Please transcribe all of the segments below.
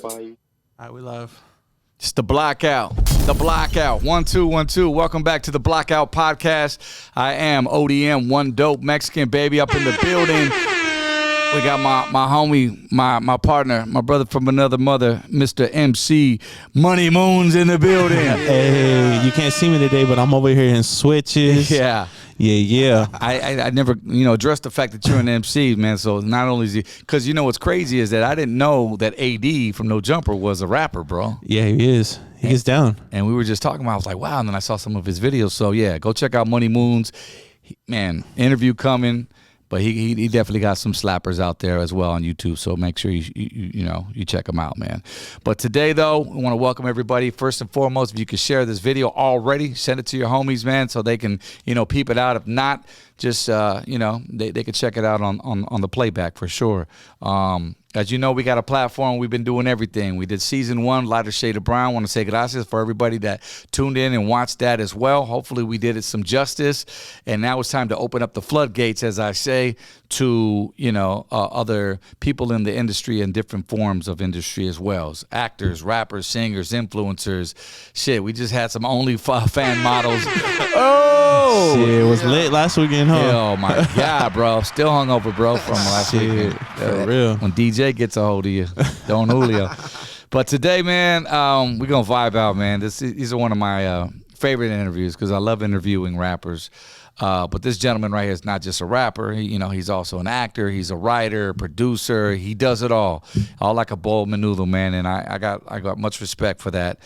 verify you. All right, we live. It's the Blackout. The Blackout. 1 2 1 2. Welcome back to the Blackout Podcast. I am ODM, one dope Mexican baby up in the building. We got my homie, my partner, my brother from another mother, Mr. MC Money Moons in the building. Hey, you can't see me today, but I'm over here in switches. Yeah. Yeah. I never, addressed the fact that you're an MC, man. So not only is he, because what's crazy is that I didn't know that AD from No Jumper was a rapper, bro. Yeah, he is. He gets down. And we were just talking about, I was like, wow. And then I saw some of his videos. So yeah, go check out Money Moons. Man, interview coming. But he definitely got some slappers out there as well on YouTube, so make sure you check them out, man. But today, though, we want to welcome everybody. First and foremost, if you could share this video already, send it to your homies, man, so they can peep it out. If not, just they could check it out on the playback for sure. As you know, we got a platform. We've been doing everything. We did season 1, Lighter Shade of Brown. I want to say gracias for everybody that tuned in and watched that as well. Hopefully we did it some justice. And now it's time to open up the floodgates, as I say, to, other people in the industry and different forms of industry as well. As actors, rappers, singers, influencers. Shit, we just had some fan models. Oh! Shit, it was lit last weekend, huh? Oh, my God, bro. Still hungover, bro, from last weekend. For real. When DJ gets a hold of you, Don Julio. But today, man, we're going to vibe out, man. These are one of my favorite interviews because I love interviewing rappers. But this gentleman right here is not just a rapper. He's also an actor. He's a writer, producer. He does it all like a bowl menudo, man. And I got much respect for that.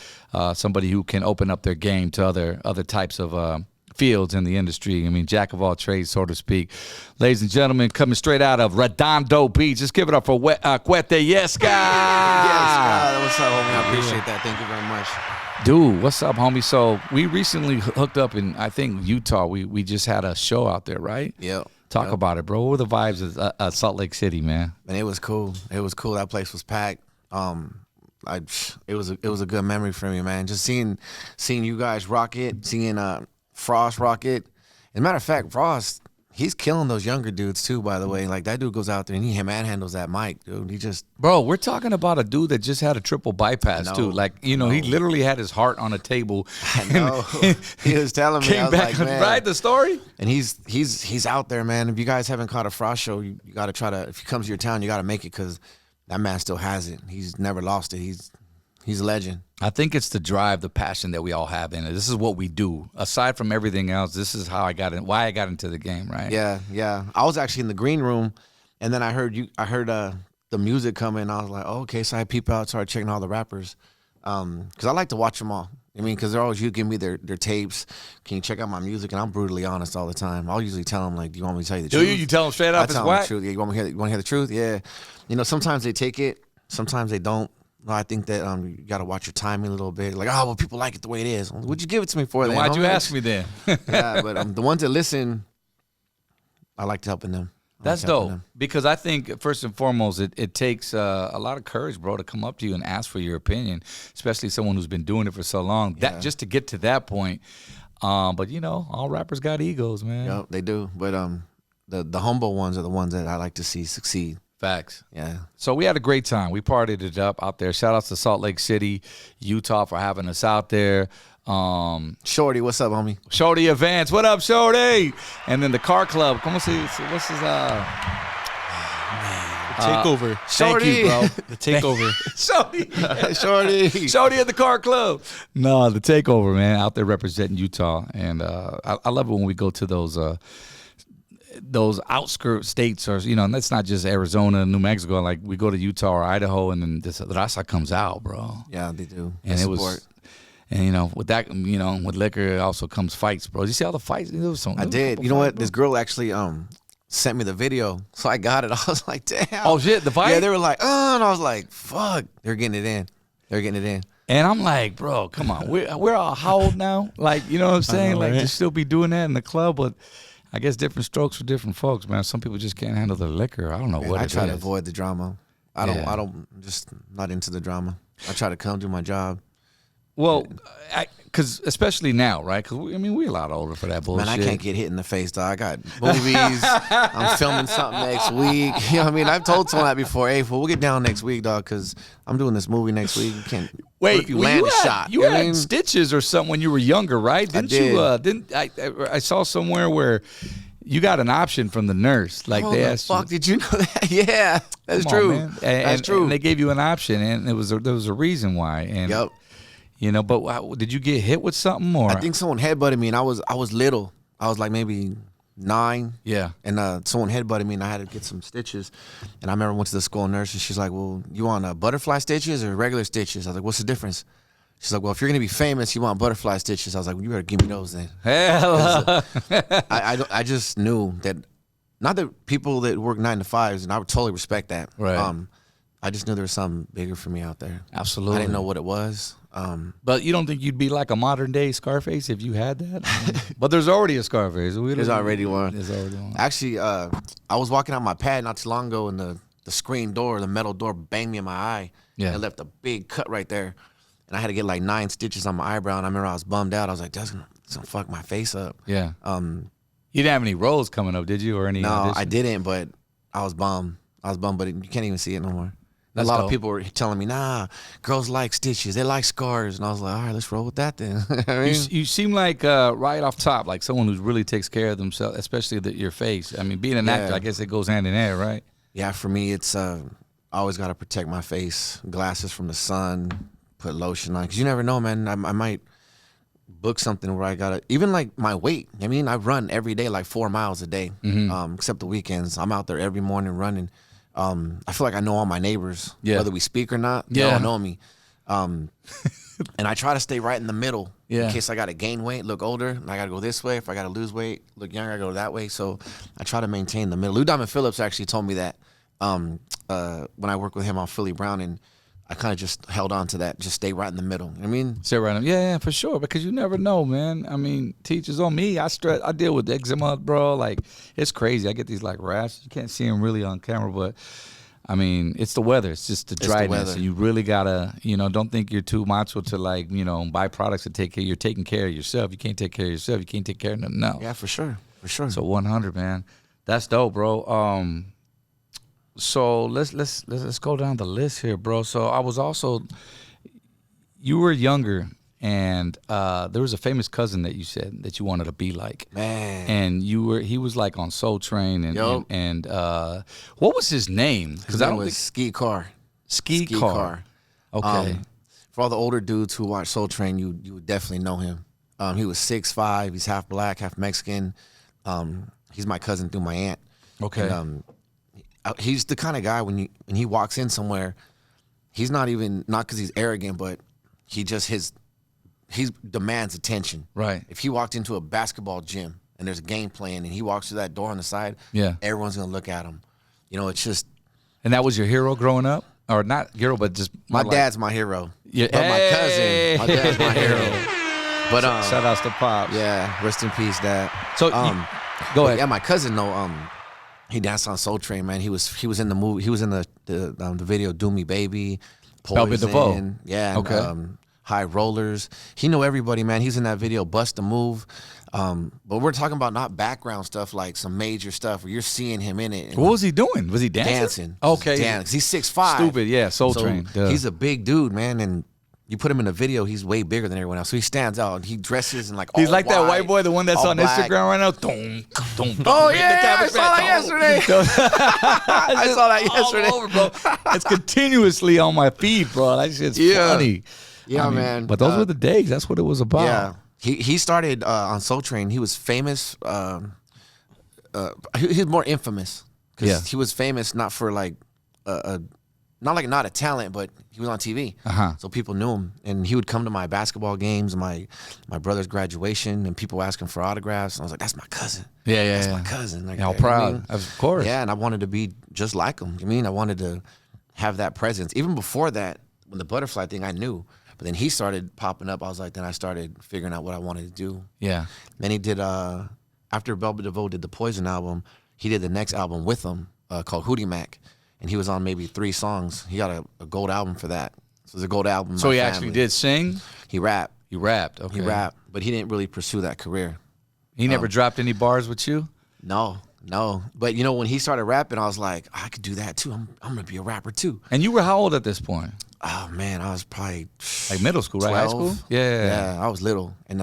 Somebody who can open up their game to other types of fields in the industry. I mean, jack of all trades, so to speak. Ladies and gentlemen, coming straight out of Redondo Beach. Just give it up for CUETE YESKA. Yes, what's up, homie? I appreciate that. Thank you very much. Dude, what's up, homie? So we recently hooked up in, I think, Utah. We just had a show out there, right? Yeah. Talk about it, bro. What were the vibes of Salt Lake City, man? Man, it was cool. It was cool. That place was packed. It was a good memory for me, man. Just seeing you guys rock it, seeing Frost rock it. As a matter of fact, Frost, he's killing those younger dudes too, by the way. Like, that dude goes out there and he manhandles that mic, dude. He just... Bro, we're talking about a dude that just had a triple bypass, too. Like, he literally had his heart on a table. I know. He was telling me, I was back, like, man. Right, the story? And he's out there, man. If you guys haven't caught a Frost show, you got to try to... If he comes to your town, you got to make it because that man still has it. He's never lost it. He's a legend. I think it's the drive, the passion that we all have in it. This is what we do. Aside from everything else, this is how why I got into the game, right? Yeah. I was actually in the green room, and then I heard the music coming. I was like, oh, okay. So I peep out, started checking all the rappers, because I like to watch them all. I mean, because they're always give me their tapes. Can you check out my music? And I'm brutally honest all the time. I'll usually tell them, like, do you want me to tell you the truth? Do you tell them straight up? I tell them the truth. Yeah, you want to hear the truth? Yeah. Sometimes they take it. Sometimes they don't. No, I think that you got to watch your timing a little bit. Like, oh, well, people like it the way it is. What'd you give it to me for then? Why'd you ask me then? Yeah, but the ones that listen, I like helping them. That's dope. Because I think, first and foremost, it takes a lot of courage, bro, to come up to you and ask for your opinion, especially someone who's been doing it for so long. Yeah. That just to get to that point. But, all rappers got egos, man. Yeah, they do. But the humble ones are the ones that I like to see succeed. Facts. Yeah. So we had a great time. We partied it up out there. Shout outs to Salt Lake City, Utah for having us out there. Shorty, what's up, homie? Shorty Advance. What up, Shorty? And then the Car Club. Come on, see what's his Takeover. Thank you, bro. The takeover. Shorty. Shorty at the Car Club. No, the takeover, man. Out there representing Utah. And I love it when we go to those outskirt states, or and that's not just Arizona, New Mexico. Like, we go to Utah or Idaho, and then this raza comes out, bro. Yeah, they do. And with that, with liquor, it also comes fights, bro. Did you see all the fights? I did. You know what? This girl actually sent me the video, so I got it. I was like, damn. Oh shit, the fight? Yeah, they were like, oh, and I was like, fuck. They're getting it in. And I'm like, bro, come on. We're all how old now? Like, you know what I'm saying? know, like, right? to still be doing that in the club, but I guess different strokes for different folks, man. Some people just can't handle the liquor. I don't know what it is. I try to avoid the drama. I don't just not into the drama. I try to come do my job. Well, because especially now, right? Because we're a lot older for that bullshit. Man, I can't get hit in the face, dog. I got movies. I'm filming something next week. You know what I mean? I've told someone that before. Hey, we'll get down next week, dog, because I'm doing this movie next week. You can't. Wait, if you land a shot. You had stitches or something when you were younger, right? Didn't you? Didn't I saw somewhere where you got an option from the nurse, like they asked fuck, did you know that? Yeah, that's true. That's true. And they gave you an option, and there was a reason why. And yep. You know, but did you get hit with something? Or I think someone headbutted me, and I was little. I was like maybe 9. Yeah. And someone headbutted me, and I had to get some stitches. And I remember I went to the school nurse, and she's like, "Well, you want butterfly stitches or regular stitches?" I was like, "What's the difference?" She's like, "Well, if you're gonna be famous, you want butterfly stitches." I was like, "Well, you better give me those then." Hell. I just knew that, not that people that work 9 to 5s, and I would totally respect that. Right. I just knew there was something bigger for me out there. Absolutely. I didn't know what it was. But you don't think you'd be like a modern day Scarface if you had that? But there's already a Scarface. There's already one. There's already one. Actually, I was walking out my pad not too long ago, and the screen door, the metal door, banged me in my eye. Yeah. It left a big cut right there. And I had to get like 9 stitches on my eyebrow. And I remember I was bummed out. I was like, that's gonna fuck my face up. Yeah. You didn't have any roles coming up, did you? Or any No, auditions? I didn't, but I was bummed. But you can't even see it no more. A lot of people were telling me, nah, girls like stitches. They like scars. And I was like, all right, let's roll with that then. I mean, you seem like, right off top, like someone who really takes care of themselves, especially your face. I mean, being an actor, I guess it goes hand in hand, right? Yeah, for me, it's I always got to protect my face. Glasses from the sun, put lotion on. Because you never know, man. I might book something where I got to, even like my weight. I mean, I run every day like 4 miles a day, except the weekends. I'm out there every morning running. I feel like I know all my neighbors, whether we speak or not. They all know me. And I try to stay right in the middle in case I got to gain weight, look older, and I got to go this way. If I got to lose weight, look younger, I go that way. So I try to maintain the middle. Lou Diamond Phillips actually told me that when I worked with him on Philly Brown, and I kind of just held on to that, just stay right in the middle. I mean, stay right in, yeah, for sure, because you never know, man. I mean, teachers on me. I deal with eczema, bro. Like, it's crazy. I get these like rashes. You can't see them really on camera, but I mean, it's the weather. It's just the dryness. And you really gotta, don't think you're too macho to like, buy products to take care. You're taking care of yourself. You can't take care of yourself. You can't take care of nothing else. Yeah, for sure, for sure. So 100, man. That's dope, bro. So let's go down the list here, bro. So I was also, you were younger, and there was a famous cousin that you said that you wanted to be like, man. And he was like on Soul Train, and what was his name? Because I don't think Ski Car. Ski Car. Okay. For all the older dudes who watch Soul Train, you would definitely know him. He was 6'5". He's half black, half Mexican. He's my cousin through my aunt. Okay. And, he's the kind of guy when he walks in somewhere, he's not because he's arrogant, but he demands attention. Right. If he walked into a basketball gym and there's a game playing and he walks through that door on the side, everyone's gonna look at him. It's just. And that was your hero growing up, or not hero, but just my dad's my hero. Yeah. But my dad's my hero. But shout outs to Pops. Yeah, rest in peace, Dad. So go ahead. Yeah, my cousin though. He danced on Soul Train, man. He was in the movie. He was in the video "Do Me Baby," Poison, yeah, okay. High Rollers. He knew everybody, man. He's in that video "Bust a Move," but we're talking about not background stuff, like some major stuff where you're seeing him in it. What was he doing? Was he dancing? Okay, dancing. He's 6'5". Stupid, yeah. Soul Train. He's a big dude, man, and. You put him in a video, he's way bigger than everyone else. So he stands out. He dresses in like all He's like white, that white boy, the one that's on black. Instagram right now. Oh, yeah, I saw that yesterday. I saw that yesterday. All over, bro. It's continuously on my feed, bro. That shit's funny. Yeah, man. But those were the days. That's what it was about. Yeah. He started on Soul Train. He was famous. He's more infamous. Because he was famous not for like not a talent, but he was on TV. So people knew him. And he would come to my basketball games, my brother's graduation, and people asking for autographs. And I was like, that's my cousin. That's my cousin. Like, how proud. Of course. Yeah, and I wanted to be just like him. I wanted to have that presence. Even before that, when the butterfly thing, I knew. But then he started popping up. I was like, then I started figuring out what I wanted to do. Yeah. Then he did, after Velvet DeVoe did the Poison album, he did the next album with him called Hootie Mac. And he was on maybe 3 songs. He got a gold album for that. So it was a gold album. So he actually did sing? He rapped. He rapped. Okay. He rapped, but he didn't really pursue that career. He never dropped any bars with you? No. But you know, when he started rapping, I was like, I could do that too. I'm gonna be a rapper too. And you were how old at this point? Oh man, I was probably Like middle school, right? 12. High school? Yeah. Yeah, I was little, and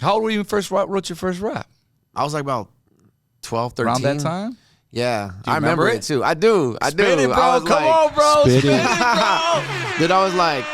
How old were you when you first wrote your first rap? I was like about 12, 13. Around that time? Yeah, you I remember remember it too. I do. Spit it, bro. I was Come like, on, bro. Spit Spit it. it, bro. Dude, I was like,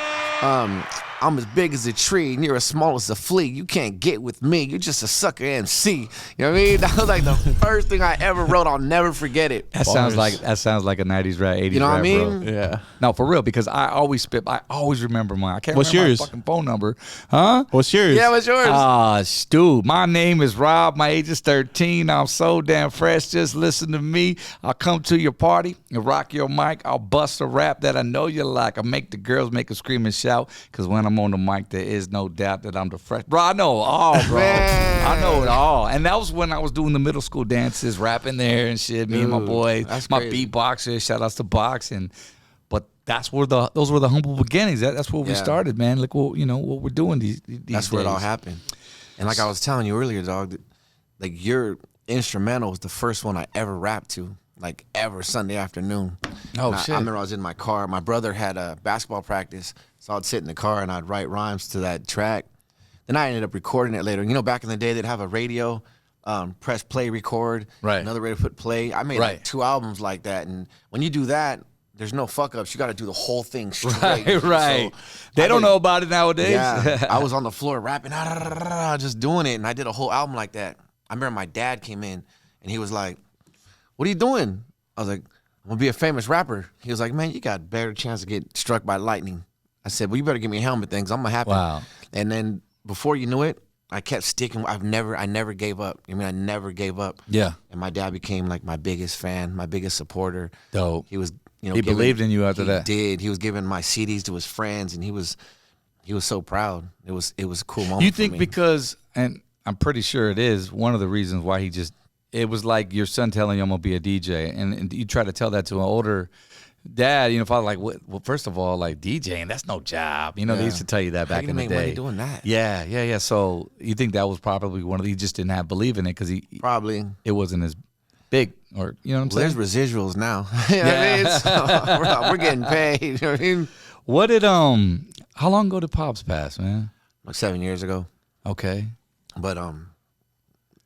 I'm as big as a tree, and you're as small as a flea. You can't get with me. You're just a sucker MC. You know what I mean? That was like the first thing I ever wrote. I'll never forget it. That sounds like a 90s rap, 80s You know what rap, I mean? bro. Yeah. No, for real, because I always remember mine. I can't What's remember yours? my fucking phone number. Huh? What's yours? Yeah, what's yours? Stu, my name is Rob. My age is 13. I'm so damn fresh. Just listen to me. I'll come to your party and rock your mic. I'll bust a rap that I know you like. I'll make the girls make a scream and shout, because when I'm on the mic, there is no doubt that I'm the fresh. Bro, I know it all, bro. Man. I know it all. And that was when I was doing the middle school dances, rapping there and shit. Me and my Dude, boys, that's my crazy. beatboxers, shout outs to boxing. But those were the humble beginnings. That's where we Yeah. started, man. Look what we're doing these That's where it all days. happened. And like I was telling you earlier, dog, like your instrumental was the first one I ever rapped to, like ever Sunday afternoon. Oh, And shit. I remember I was in my car. My brother had a basketball practice, so I'd sit in the car and I'd write rhymes to that track. Then I ended up recording it later. You know, back in the day, they'd have a radio, press play, record. Right. Another radio put play. I made Right. like 2 albums like that. And when you do that, there's no fuck ups. You got to do the whole thing straight. Right, right. So They I don't did- know about it nowadays. Yeah, I was on the floor rapping, just doing it, and I did a whole album like that. I remember my dad came in, and he was like, "What are you doing?" I was like, "I'm gonna be a famous rapper." He was like, "Man, you got a better chance to get struck by lightning." I said, "Well, you better give me a helmet, things. I'm gonna happen." Wow. And then before you knew it, I kept sticking. I never gave up. I mean, I never gave up. Yeah. And my dad became like my biggest fan, my biggest supporter. Dope. He was, you know, He believed in you after that. He did. He was giving my CDs to his friends, and he was so proud. It was a cool moment. You for think me. because, and I'm pretty sure it is, one of the reasons why it was like your son telling you I'm going to be a DJ. And you try to tell that to an older dad, you know, father, like, well, first of all, like DJing, that's no job. You know, they Yeah. used to tell you that How back you in the make money day. doing that? Yeah. So you think that was probably one of the, he just didn't have belief in it because Probably. it wasn't as big, or, you know what I'm Well, saying? there's residuals now. You know what I mean? So we're getting paid. You know what I mean? What did, how long ago did Pops pass, man? Like 7 years ago. Okay. But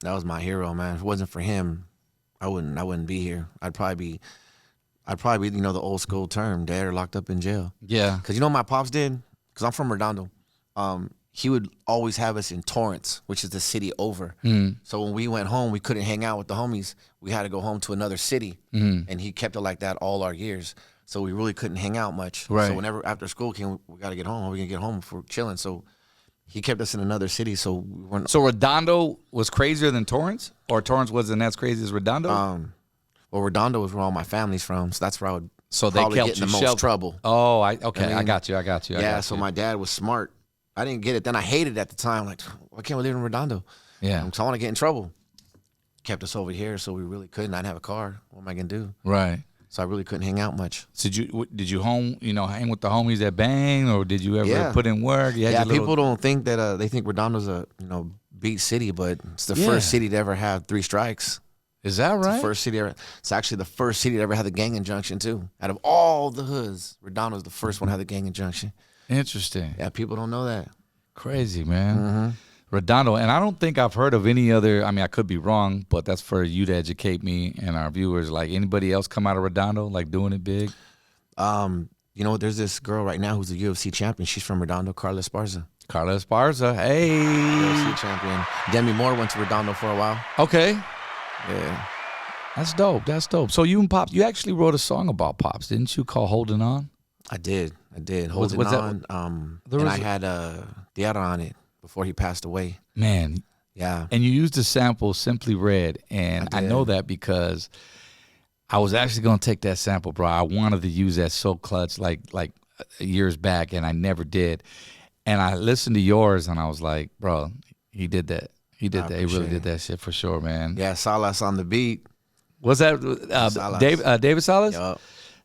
that was my hero, man. If it wasn't for him, I wouldn't be here. I'd probably be, you know, the old school term, dead or locked up in jail. Yeah. Because you know what my pops did? Because I'm from Redondo. He would always have us in Torrance, which is the city over. So when we went home, we couldn't hang out with the homies. We had to go home to another city. And he kept it like that all our years. So we really couldn't hang out much. Right. So whenever after school came, we got to get home. We can get home if we're chilling. So he kept us in another city. So we weren't. So Redondo was crazier than Torrance? Or Torrance wasn't as crazy as Redondo? Well, Redondo is where all my family's from. So that's where I would So they probably kept get in you the most sheltered. trouble. Oh, okay. I mean, got you. Yeah, so my dad was smart. I didn't get it. Then I hated it at the time. Like, why can't we live in Redondo? Yeah. So I want to get in trouble. Kept us over here, so we really couldn't. I didn't have a car. What am I going to do? Right. So I really couldn't hang out much. So did you hang with the homies that bang, or did you ever Yeah. put in work? You had Yeah, your little- people don't think that they think Redondo's a beat city, but it's the Yeah. first city to ever have 3 strikes. Is that It's right? the first city ever. It's actually the first city to ever have the gang injunction too. Out of all the hoods, Redondo's the first one to have the gang injunction. Interesting. Yeah, people don't know that. Crazy, man. Mm-hmm. Redondo, and I don't think I've heard of any other. I mean, I could be wrong, but that's for you to educate me and our viewers. Like anybody else come out of Redondo, like doing it big? You know, there's this girl right now who's a UFC champion. She's from Redondo, Carla Esparza. Carla Esparza. Hey. UFC champion. Demi Moore went to Redondo for a while. Okay. Yeah. That's dope. That's dope. So you and Pops, you actually wrote a song about Pops, didn't you? Called "Holding On." I did. Was Holding that- on. there And was I a- had Diarra on it before he passed away. Man, Yeah. and you used the sample "Simply Red," and I did. know that because I was actually going to take that sample, bro. I wanted to use that so clutch like years back, and I never did. And I listened to yours, and I was like, bro, he did that. He did that. He really appreciate did that shit for sure, man. Yeah, Salas on the beat. Was that Salas. David Salas? Yup.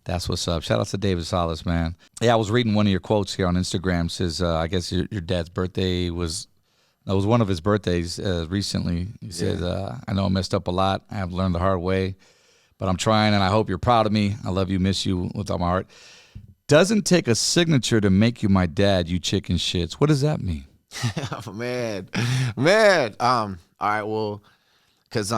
That's what's up. Shout out to David Salas, man. Yeah, I was reading one of your quotes here on Instagram. It says, I guess your dad's birthday was one of his birthdays recently. He said, I know I messed up a lot. I have learned the hard way, but I'm trying, and I hope you're proud of me. I love you, miss you with all my heart. Doesn't take a signature to make you my dad, you chicken shits. What does that mean? Oh, man. All right, well, because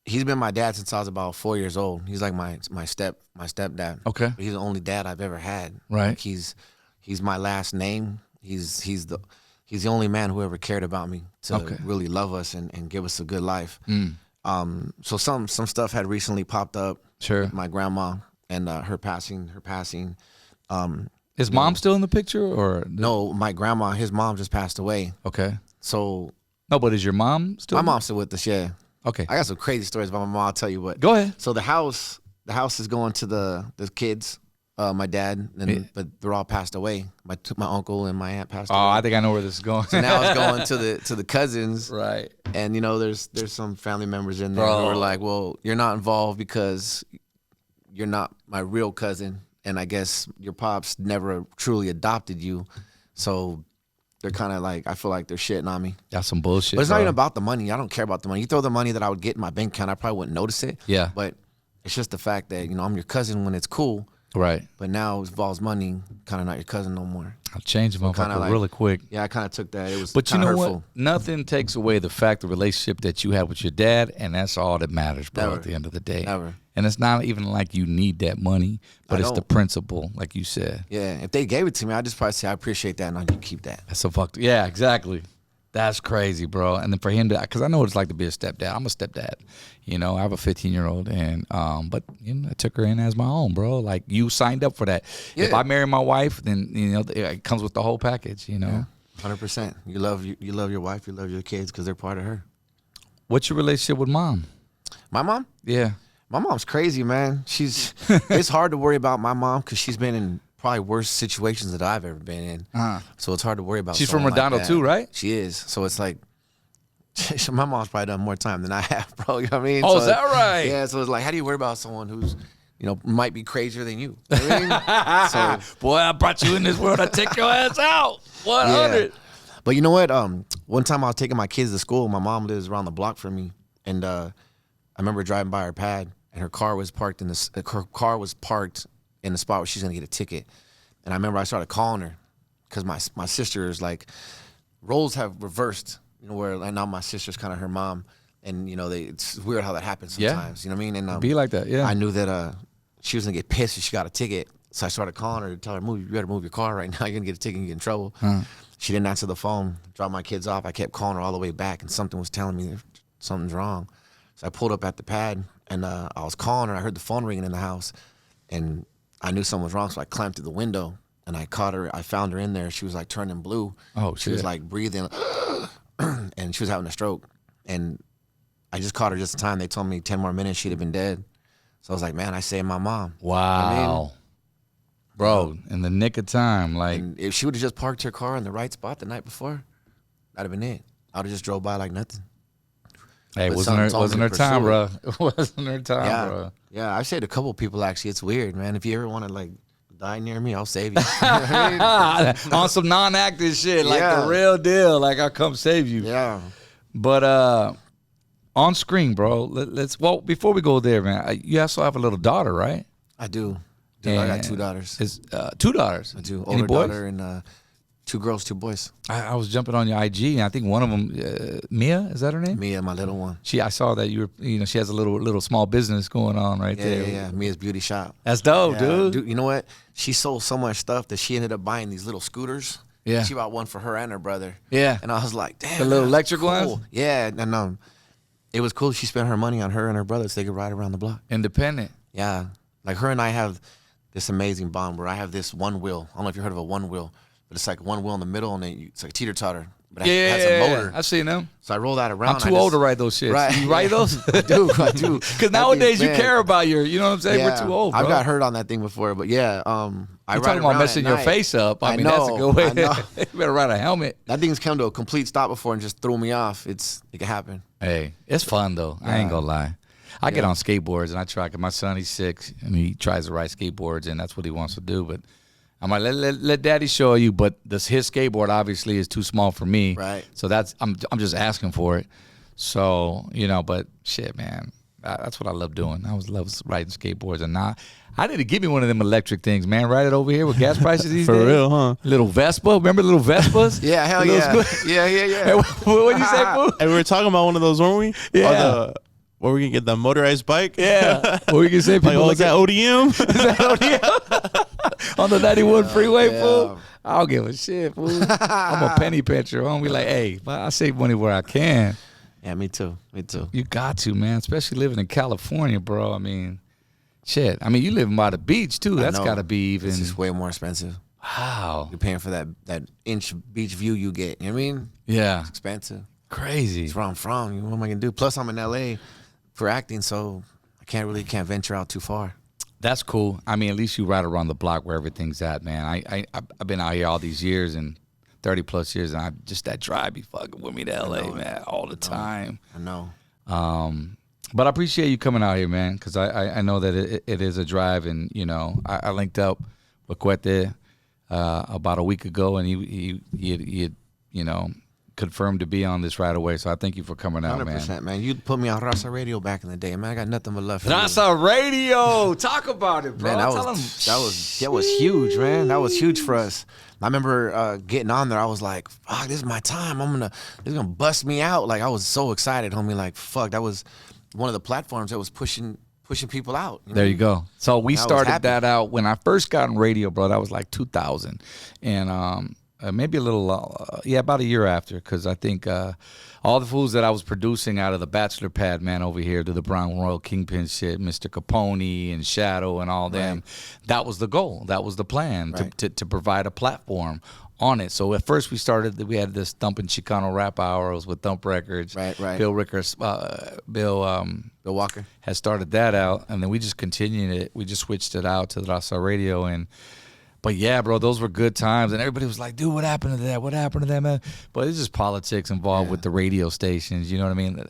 he's been my dad since I was about 4 years old. He's like my stepdad. Okay. He's the only dad I've ever had. Right. Like he's my last name. He's the only man who ever cared about me to really love us and give us a good life. So some stuff had recently popped up. Sure. My grandma and her passing. Is mom still in the picture or No, my grandma, his mom just passed away. Okay. So no, but is your mom still? my mom's still with us, yeah. Okay. I got some crazy stories about my mom, I'll tell you what. Go ahead. So the house is going to the kids, my dad, but they're all passed away. My uncle and my aunt passed away. Oh, I think I know where this is going. So now it's going to the cousins. Right. And there's some family members in there who are like, well, you're not involved because you're not my real cousin, and I guess your pops never truly adopted you. So they're kind of like, I feel like they're shitting on me. That's some bullshit. But it's not even about the money. I don't care about the money. You throw the money that I would get in my bank account, I probably wouldn't notice it. Yeah. But it's just the fact that, I'm your cousin when it's cool. Right. But now it involves money, kind of not your cousin no more. I'll change my kinda like, really quick. Yeah, I kind of took that. It was But you know hurtful. what? Nothing takes away the fact, the relationship that you have with your dad, and that's all that matters, bro, Never. at the end of the day. Never. And it's not even like you need that money, but I it's the don't. principle, like you said. Yeah, if they gave it to me, I'd just probably say, I appreciate that, and you keep that. That's so fucked. Yeah, exactly. That's crazy, bro. And then for him to, because I know what it's like to be a stepdad. I'm a stepdad. I have a 15-year-old, and but I took her in as my own, bro. Like you signed up for that. Yeah. If I marry my wife, then it comes with the whole package. Yeah, 100%. You love your wife, you love your kids because they're part of her. What's your relationship with mom? My mom? Yeah. My mom's crazy, man. It's hard to worry about my mom because she's been in probably worse situations that I've ever been in. So it's hard to worry about. She's from someone like Redondo that. too, right? She is. So it's like, my mom's probably done more time than I have, bro. You know what I mean? Oh, so is that right? Yeah. So it's like, how do you worry about someone who's, might be crazier than you? You know what I mean? So, boy, I brought you in this world. I take your ass out. 100. yeah. But you know what? One time I was taking my kids to school. My mom lives around the block from me, and I remember driving by her pad, and her car was parked in the spot where she's gonna get a ticket. And I remember I started calling her because my sister is like, roles have reversed, where like now my sister's kind of her mom, and it's weird how that happens sometimes. Yeah. You know what I mean? And Be like that, yeah. I knew that she was gonna get pissed if she got a ticket, so I started calling her to tell her, you better move your car right now. You're gonna get a ticket and get in trouble. She didn't answer the phone. Dropped my kids off. I kept calling her all the way back, and something was telling me something's wrong. So I pulled up at the pad, and I was calling her. I heard the phone ringing in the house, and I knew something was wrong. So I climbed through the window, and I caught her. I found her in there. She was like turning blue. Oh, she was shit. like breathing, and she was having a stroke. And I just caught her just in time. They told me 10 more minutes she'd have been dead. So I was like, man, I saved my mom. Wow. Bro, in the nick of time, like. And if she would have just parked her car in the right spot the night before, that'd have been it. I would have just drove by like nothing. Hey, But wasn't something her told me to time, pursue bro. it. It wasn't her time, Yeah, bro. yeah. I've said to a couple people actually, it's weird, man. If you ever want to like die near me, I'll save you. You know what I mean? On some non-active shit, like Yeah. the real deal. Like I'll come save you. Yeah. But on screen, bro. Well, before we go there, man, you also have a little daughter, right? I do. Dude, I got 2 daughters. It's 2 daughters. I do. Any Older boys? daughter and 2 girls, 2 boys. I was jumping on your IG, and I think one of them, Mia, is that her name? Mia, my little one. I saw that she has a little small business going on right Yeah, there. yeah. Mia's beauty shop. That's dope, Yeah, dude. You know what? She sold so much stuff that she ended up buying these little scooters. Yeah. She bought one for her and her brother. Yeah. And I was like, damn. The little that's electric cool. ones? Yeah. And it was cool. She spent her money on her and her brother so they could ride around the block. Independent. Yeah. Like her and I have this amazing bond where I have this one wheel. I don't know if you heard of a one wheel, but it's like one wheel in the middle and then it's like a teeter-totter. But it has a motor. I've seen them. So I roll that around. I'm too old to ride those shits. Right. You ride those? I do. Because nowadays you care about you know what I'm saying? Yeah, We're too old, bro. I've got hurt on that thing before, but yeah. I You're ride talking about around messing at your night. face up. I mean, know, that's a good way. I know. You better ride a helmet. That thing's come to a complete stop before and just threw me off. It can happen. Hey, it's fun, though. I ain't going to lie. I get on skateboards and I try. Cause my son, he's 6, and he tries to ride skateboards, and that's what he wants to do. But I'm like, let Daddy show you. But his skateboard obviously is too small for me. Right. So I'm just asking for it. So but shit, man, that's what I love doing. I love riding skateboards, and now I need to give me one of them electric things, man. Ride it over here with gas prices these days. For real, huh? Little Vespa. Remember little Vespas? Yeah, hell yeah. Yeah. Hey, what you say, Boo? And we were talking about one of those, weren't we? Yeah. Where we can get the motorized bike. Yeah. What we can say, people Like, is that ODM? Is that ODM? On the 91 freeway, fool? I don't give a shit, fool. I'm a penny pincher. I'm gonna be like, hey, I save money where I can. Yeah, me too. You got to, man. Especially living in California, bro. I mean, shit. I mean, you living by the beach too. That's got to be even. It's just way more expensive. Wow. You're paying for that inch beach view you get. You know what I mean? Yeah. It's expensive. Crazy. It's where I'm from. What am I gonna do? Plus, I'm in LA for acting, so I can't venture out too far. That's cool. I mean, at least you right around the block where everything's at, man. I've been out here all these years and 30 plus years, and just that drive be fucking with me to LA, man, all the time. I know. But I appreciate you coming out here, man, because I know that it is a drive, and I linked up with CUETE about a week ago, and he had confirmed to be on this right away. So I thank you for coming out, 100%, man. You put me on Raza Radio back in the day, man. I got nothing but love for you. Raza Radio, talk about it, bro. Man, that was huge, man. That was huge for us. I remember getting on there. I was like, "Fuck, this is my time. This is gonna bust me out." Like I was so excited, homie. Like, fuck, that was one of the platforms that was pushing people out. There you go. So we started that out when I first got on radio, bro. That was like 2000, and maybe a little, about a year after, because I think all the fools that I was producing out of the Bachelor Pad, man, over here to the Brown Royal Kingpin shit, Mr. Capone and Shadow and all them, that was the goal. That was the plan, to provide a platform on it. So at first we had this Thumping Chicano Rap Hour. It was with Thump Records. Right. Bill Rickers, Bill Walker has started that out, and then we just continued it. We just switched it out to the Raza Radio, but yeah, bro, those were good times, and everybody was like, "Dude, what happened to that? What happened to that, man?" But it's just politics involved with the radio stations. You know what I mean?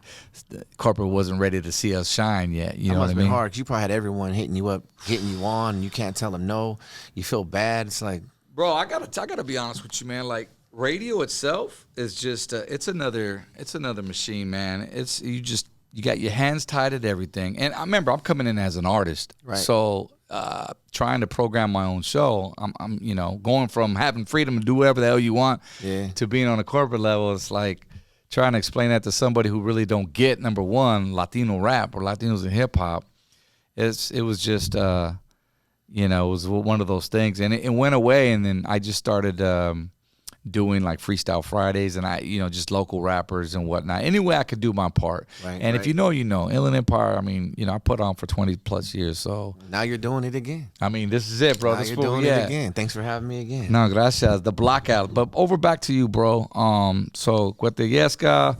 The corporate wasn't ready to see us shine yet. You know what I mean? That must have been hard. 'Cause you probably had everyone hitting you up, getting you on, and you can't tell them no. You feel bad. It's like, bro, I gotta be honest with you, man. Like radio itself is just it's another machine, man. You got your hands tied at everything. And I remember I'm coming in as an artist, so trying to program my own show, I'm going from having freedom to do whatever the hell you want to being on a corporate level. It's like trying to explain that to somebody who really don't get, number one, Latino rap or Latinos in hip hop. It was just it was one of those things, and it went away, and then I just started doing like Freestyle Fridays, and I just local rappers and whatnot. Any way I could do my part. If you know, Inland Empire, I mean, I put on for 20 plus years, so now you're doing it again. I mean, this is it, bro. Now you're doing it again. Thanks for having me again. No, gracias. The blackout. But over back to you, bro. So CUETE YESKA.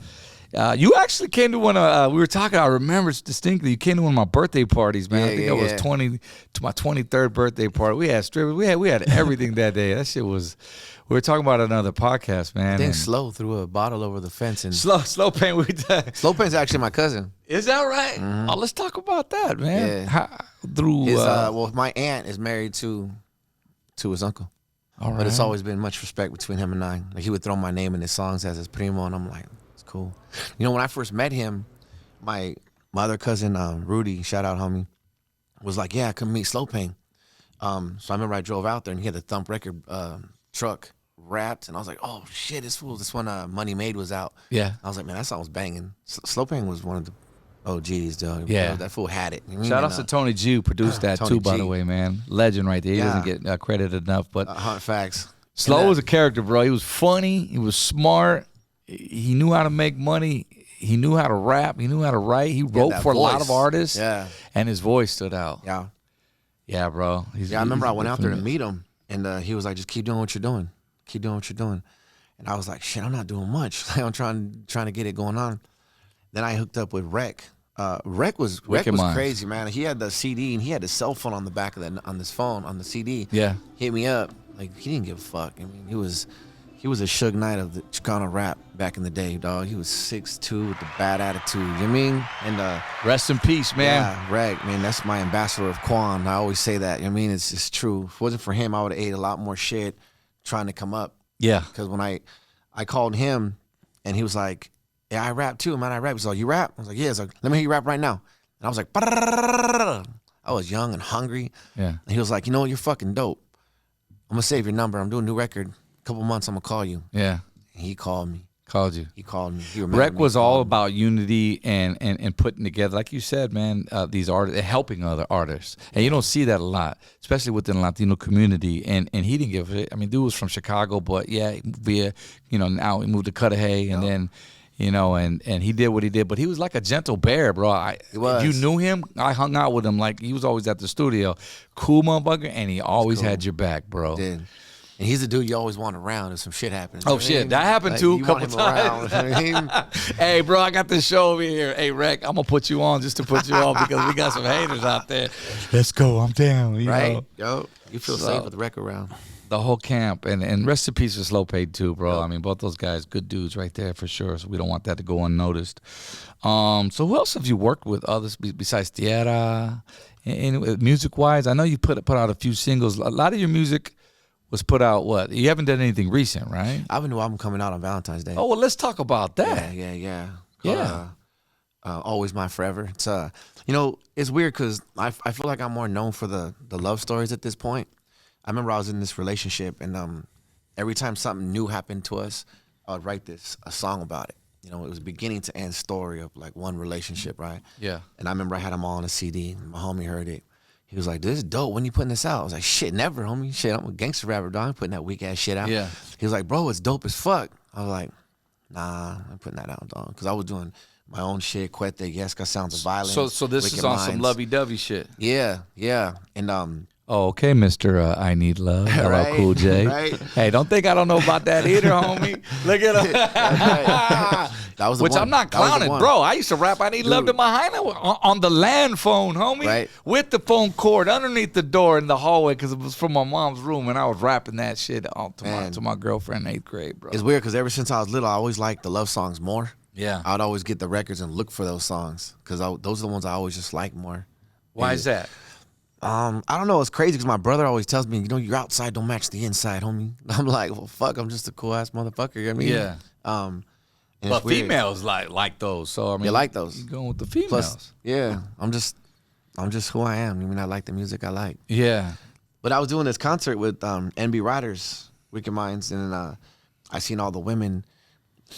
You actually came to one of, we were talking, I remember distinctly, you came to one of my birthday parties, man. I think it was to my 23rd birthday party. We had strippers. We had everything that day. That shit was, we were talking about another podcast, man. I think Slow threw a bottle over the fence. And Slow Pain. Slow Pain's actually my cousin. Is that right? Mm-hmm. Oh, let's talk about that, man. Yeah. My aunt is married to his uncle. All right. But it's always been much respect between him and I. Like, he would throw my name in his songs as his primo, and I'm like, it's cool. When I first met him, my other cousin, Rudy, shout out homie, was like, yeah, come meet Slow Pain. So I remember I drove out there, and he had the Thump record truck wrapped, and I was like, oh shit, this one Money Made was out. Yeah. I was like, man, that song was banging. Slow Pain was one of the OGs, dog. Yeah. That fool had it. Shout out to Tony G, who produced that too, by the way, man. Legend right there. He doesn't get credited enough, but facts. Slow was a character, bro. He was funny. He was smart. He knew how to make money. He knew how to rap. He knew how to write. He wrote for a lot of artists. Yeah. And his voice stood out. Yeah. Yeah, bro. I remember I went out there to meet him, and he was like, just keep doing what you're doing. Keep doing what you're doing. And I was like, shit, I'm not doing much. Like, I'm trying to get it going on. Then I hooked up with Rec. Rec was crazy, man. He had the CD, and he had his cell phone on the back of on this phone, on the CD. Yeah. Hit me up. Like, he didn't give a fuck. I mean, he was He was a Suge Knight of the Chicano rap back in the day, dog. He was 6'2" with the bad attitude. You know what I mean? And rest in peace, man. yeah, Reg, man, that's my ambassador of Quan. I always say that. You know what I mean? It's true. If it wasn't for him, I would have ate a lot more shit trying to come up. Yeah. Because when I called him, and he was like, yeah, I rap too, man. I rap. He's like, you rap? I was like, yeah. He's like, let me hear you rap right now. And I was like, I was young and hungry. Yeah. And he was like, you know what? You're fucking dope. I'm going to save your number. I'm doing a new record. Couple months, I'm gonna call you. Yeah. And he called me. Called you. He called me. He remembered Rec me. was all about unity and putting together, like you said, man, these artists, helping other artists. And you don't see that a lot, especially within the Latino community. And he didn't give it. I mean, dude was from Chicago, but yeah, now he moved to Cudahy, and then, and he did what he did. But he was like a gentle bear, bro. He was. You knew him. I hung out with him. Like, he was always at the studio. Cool motherfucker, and he always had your back, bro. He did. And he's the dude you always want around if some shit happens. Oh, shit. That happened, too, a couple times. Hey, bro, I got this show over here. Hey, Rec, I'm going to put you on just to put you on because we got some haters out there. Let's go. I'm down. You know? Yo, you feel safe with the Rec around. The whole camp. And rest in peace for Slow Paid, too, bro. Yep. I mean, both those guys, good dudes right there for sure. So we don't want that to go unnoticed. So who else have you worked with others besides Tierra? And music-wise, I know you put out a few singles. A lot of your music was put out what? You haven't done anything recent, right? I have a new album coming out on Valentine's Day. Oh, well, let's talk about that. Yeah. Yeah. Always My Forever. It's it's weird because I feel like I'm more known for the love stories at this point. I remember I was in this relationship, and every time something new happened to us, I would write a song about it. It was a beginning to end story of like one relationship, right? Yeah. And I remember I had them all on a CD. My homie heard it. He was like, this is dope. When you putting this out? I was like, shit, never, homie. Shit, I'm a gangster rapper, dog. I'm putting that weak ass shit out. Yeah. He was like, bro, it's dope as fuck. I was like, nah, I'm putting that out, dog. Because I was doing my own shit. CUETE YESKA, Sounds of Violence. So this Wicked is on Minds. some lovey-dovey shit. Yeah. And Oh, okay, Mr. I Need Love. Hello, Right, Cool J. right. Hey, don't think I don't know about that either, homie. Look at him. that was the Which one. I'm not That was the clowning, one. bro. I used to rap I Need Love to my Hyena on the land phone, homie. Right. With the phone cord underneath the door in the hallway because it was from my mom's room, and I was rapping that shit to my girlfriend in 8th grade, bro. It's weird because ever since I was little, I always liked the love songs more. Yeah. I'd always get the records and look for those songs because those are the ones I always just like more. Why is that? I don't know. It's crazy because my brother always tells me, your outside don't match the inside, homie. I'm like, well, fuck, I'm just a cool ass motherfucker. You know what I mean? Yeah. And But it's weird. females like those. So I mean, You like those? You going with the females? Plus, yeah, I'm just who I am. I mean, I like the music I like. Yeah. But I was doing this concert with NB Riders, Wicked Minds, and I seen all the women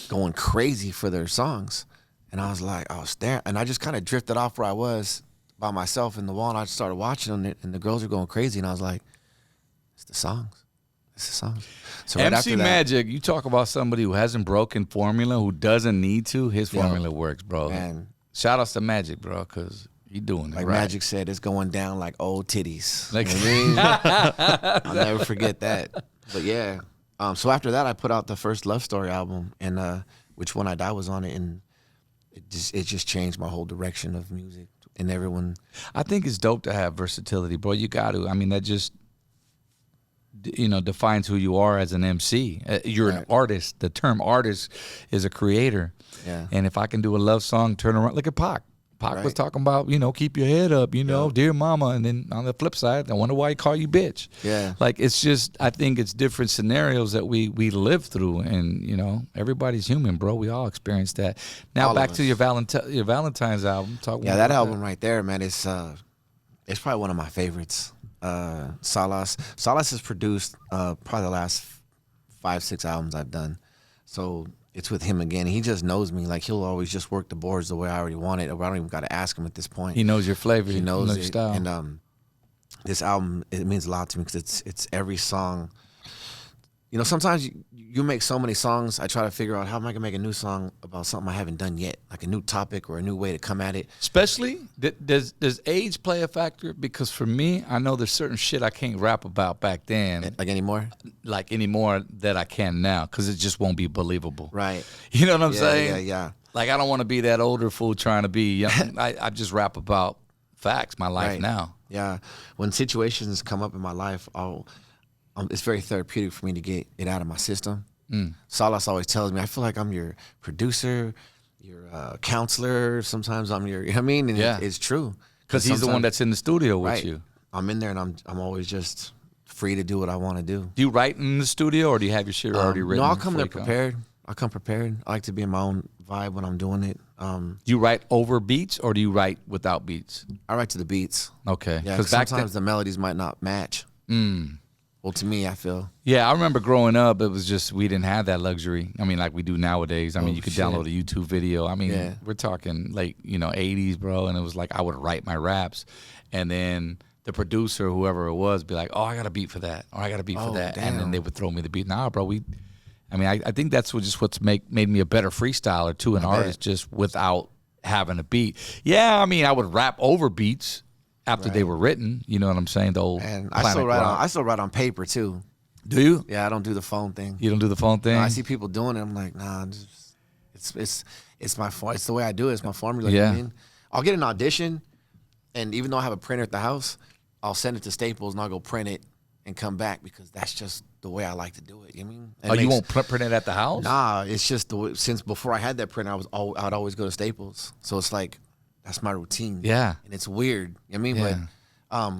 going crazy for their songs, and I was staring, and I just kind of drifted off where I was by myself in the wall, and I started watching them, and the girls were going crazy, and I was like, it's the songs. So right MC after that, Magic, you talk about somebody who hasn't broken formula, who doesn't need to. His formula works, bro. man, Shout outs to Magic, bro, because he doing it like right. Magic said, it's going down like old titties. Like- You know what I mean? I'll never forget that. But yeah, so after that, I put out the first Love Story album, and Which One I Die was on it, and it just changed my whole direction of music. And everyone, I think it's dope to have versatility, bro. You got to. I mean, that just defines who you are as an MC. You're an artist. The term artist is a creator. Yeah. And if I can do a love song, turn around. Look at Pac. Pac was Right. talking about, keep your head up, dear mama. And then on the flip side, I wonder why he called you bitch. Yeah. Like, it's just, I think it's different scenarios that we live through. And, everybody's human, bro. We all experience that. Now, All back of to us. your Valentine's album. Talk more yeah, that about album right there, man, it's probably one of my favorites. Salas has produced probably the last 5-6 albums I've done. So it's with him again. He just knows me. Like, he'll always just work the boards the way I already want it. I don't even got to ask him at this point. He knows your flavor. He knows your it. style. And this album, it means a lot to me because it's every song. Sometimes you make so many songs. I try to figure out how am I gonna make a new song about something I haven't done yet, like a new topic or a new way to come at it. Especially, does age play a factor? Because for me, I know there's certain shit I can't rap about back then, Like anymore, like anymore that I can now, because it just won't be believable. right? You know what I'm saying? Yeah. Like, I don't want to be that older fool trying to be young. I just rap about facts, my life Right. now. Yeah. When situations come up in my life, it's very therapeutic for me to get it out of my system. Salas always tells me, I feel like I'm your producer, your counselor. Sometimes I'm your, you know what I mean? And it's true. Because he's the one that's in the studio with right, you. I'm in there and I'm always just free to do what I want to do. Do you write in the studio or do you have your shit already written? No, I'll come there prepared. I'll come prepared. I like to be in my own vibe when I'm doing it. Do you write over beats or do you write without beats? I write to the beats. Okay. Yeah, because sometimes the melodies might not match. Well, to me, I feel. Yeah, I remember growing up, it was just, we didn't have that luxury. I mean, like we do nowadays. I mean, you could download a YouTube video. I mean, we're talking late, 80s, bro. And it was like, I would write my raps. And then the producer, whoever it was, be like, oh, I got a beat for that. Or I got a beat for that. Damn. And then they would throw me the beat. Nah, bro, I think that's what's made me a better freestyler, too, an artist, just without having a beat. Yeah, I mean, I would rap over beats after they were written. You know what I'm saying? The old and I still write on paper, too. Do you? Yeah, I don't do the phone thing. You don't do the phone thing? No, I see people doing it. I'm like, nah, it's my it's the way I do it. It's my formula. Yeah. You know what I mean? I'll get an audition, and even though I have a printer at the house, I'll send it to Staples, and I'll go print it and come back because that's just the way I like to do it. You know what I mean? You won't print it at the house? Nah, it's just since before I had that printer, I'd always go to Staples. So it's like, that's my routine. Yeah. And it's weird. You know what I mean? Yeah. But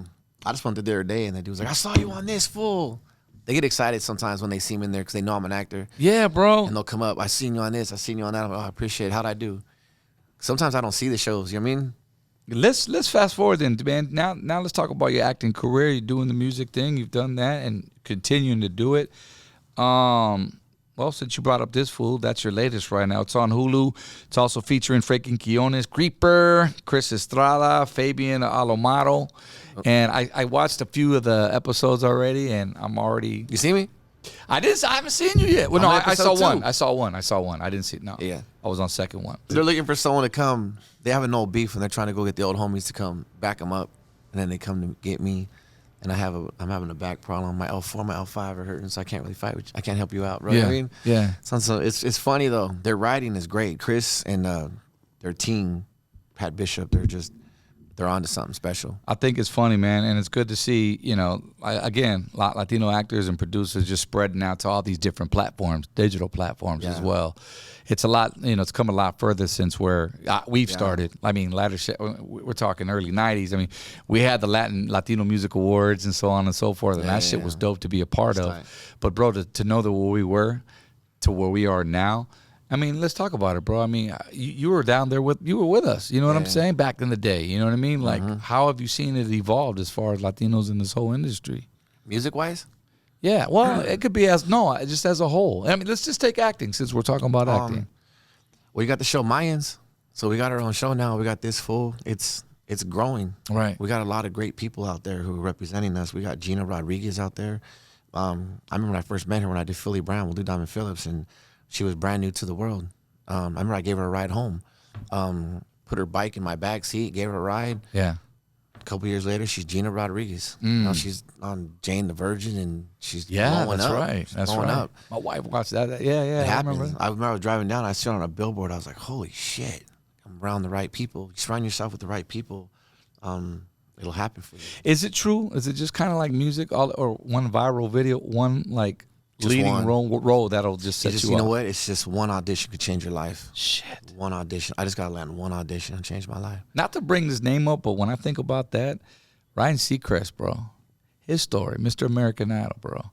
I just went there the other day and the dude was like, I saw you on this, fool. They get excited sometimes when they see me in there because they know I'm an actor. Yeah, bro. And they'll come up, I seen you on this, I seen you on that. I'm like, oh, I appreciate it. How'd I do? Sometimes I don't see the shows, you know what I mean? Let's fast forward then, man. Now let's talk about your acting career. You're doing the music thing. You've done that and continuing to do it. Well, since you brought up this fool, that's your latest right now. It's on Hulu. It's also featuring Freaking Quiones, Creeper, Chris Estrada, Fabian Alomaro. And I watched a few of the episodes already, and I'm already... You see me? I haven't seen you yet. Well, no, I saw episode one. two. I saw one. I didn't see... No. Yeah. I was on second one. They're looking for someone to come. They have an old beef, and they're trying to go get the old homies to come back them up. And then they come to get me, and I'm having a back problem. My L4, my L5 are hurting, so I can't really fight with you. I can't help you out, bro. You know what I mean? Yeah. So it's funny, though. Their writing is great. Chris and their team, Pat Bishop, they're on to something special. I think it's funny, man, and it's good to see, again, Latino actors and producers just spreading out to all these different platforms, digital platforms as well. It's a lot, it's come a lot further since where we've started. I mean, we're talking early 90s. I mean, we had the Latino Music Awards and so on and so forth, and that shit was dope to be a part of. Right. But, bro, to know that where we were to where we are now, I mean, let's talk about it, bro. I mean, you were down there you were with us. You know what I'm saying? Back in the day. You know what I mean? Like, how have you seen it evolved as far as Latinos in this whole industry? Music-wise? Yeah. Well, it could be just as a whole. I mean, let's just take acting since we're talking about acting. Well, you got the show Mayans. So we got our own show now. We got this full. It's growing. Right. We got a lot of great people out there who are representing us. We got Gina Rodriguez out there. I remember when I first met her when I did Philly Brown with Lou Diamond Phillips, and she was brand new to the world. I remember I gave her a ride home. Put her bike in my back seat, gave her a ride. Yeah. A couple years later, she's Gina Rodriguez. Now she's on Jane the Virgin, and she's blowing up. Right. That's blowing right. up. My wife watched that. Yeah. It I happens. remember. I remember I was driving down. I saw it on a billboard. I was like, holy shit. I'm around the right people. You surround yourself with the right people. It'll happen for you. Is it true? Is it just kind of like music, or one viral video, one like Just leading one. role that'll just set you You up? know what? It's just one audition could change your life. Shit. One audition. I just got to land one audition and change my life. Not to bring this name up, but when I think about that, Ryan Seacrest, bro, his story, Mr. American Idol, bro.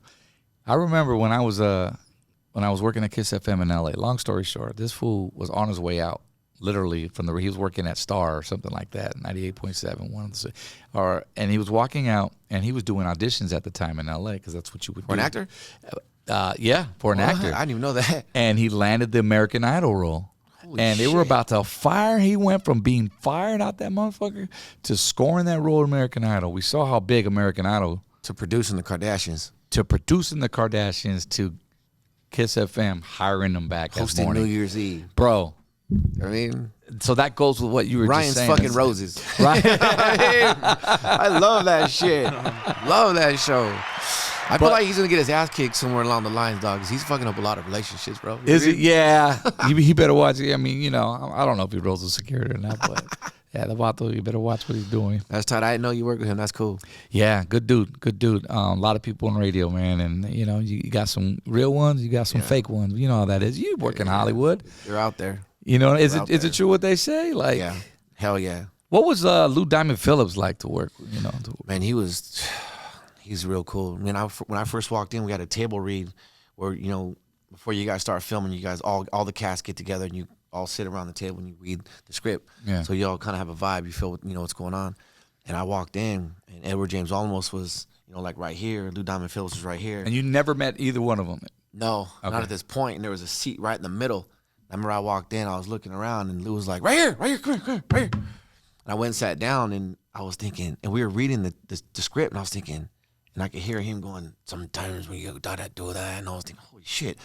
I remember when I was working at Kiss FM in LA. Long story short, this fool was on his way out, literally he was working at Star or something like that, 98.7, and he was walking out, and he was doing auditions at the time in LA because that's what you would do. For an actor? Yeah, for an actor. I didn't even know that. And he landed the American Idol role. And they were about to fire. He went from being fired out that motherfucker to scoring that role in American Idol. We saw how big American Idol. To producing the Kardashians. To producing the Kardashians, to Kiss FM hiring them back that Hosting morning. New Year's Eve. Bro. I mean, so that goes with what you were Ryan's just saying. fucking roses. Right. I love that shit. Love that show. I feel like he's gonna get his ass kicked somewhere along the lines, dog. Cause he's fucking up a lot of relationships, bro. Is it? Yeah. He better watch it. I mean, I don't know if he rolls with security or not, but Yeah, the Vato, you better watch what he's doing. That's tight. I didn't know you worked with him. That's cool. Yeah, good dude, good dude. A lot of people on radio, man, and you know, you got some real ones, you got some fake ones. You know how that is. You work in Hollywood. You're out there. You know, is You're it out true what they say? Like, Yeah. Hell yeah. what was Lou Diamond Phillips like to work with? You know, Man, he's real cool. I mean, when I first walked in, we had a table read where, you know, before you guys start filming, you guys all the cast get together and you all sit around the table and you read the script. Yeah. So you all kind of have a vibe. You feel, you know, what's going on. And I walked in, and Edward James Olmos was, you know, like right here. Lou Diamond Phillips was right here. and you never met either one of them. No, Okay. not at this point. And there was a seat right in the middle. I remember I walked in, I was looking around, and Lou was like, right here, come here, right here. And I went and sat down, and I was thinking, and we were reading the script, and I was thinking, and I could hear him going, sometimes when you do that, and I was thinking, holy shit.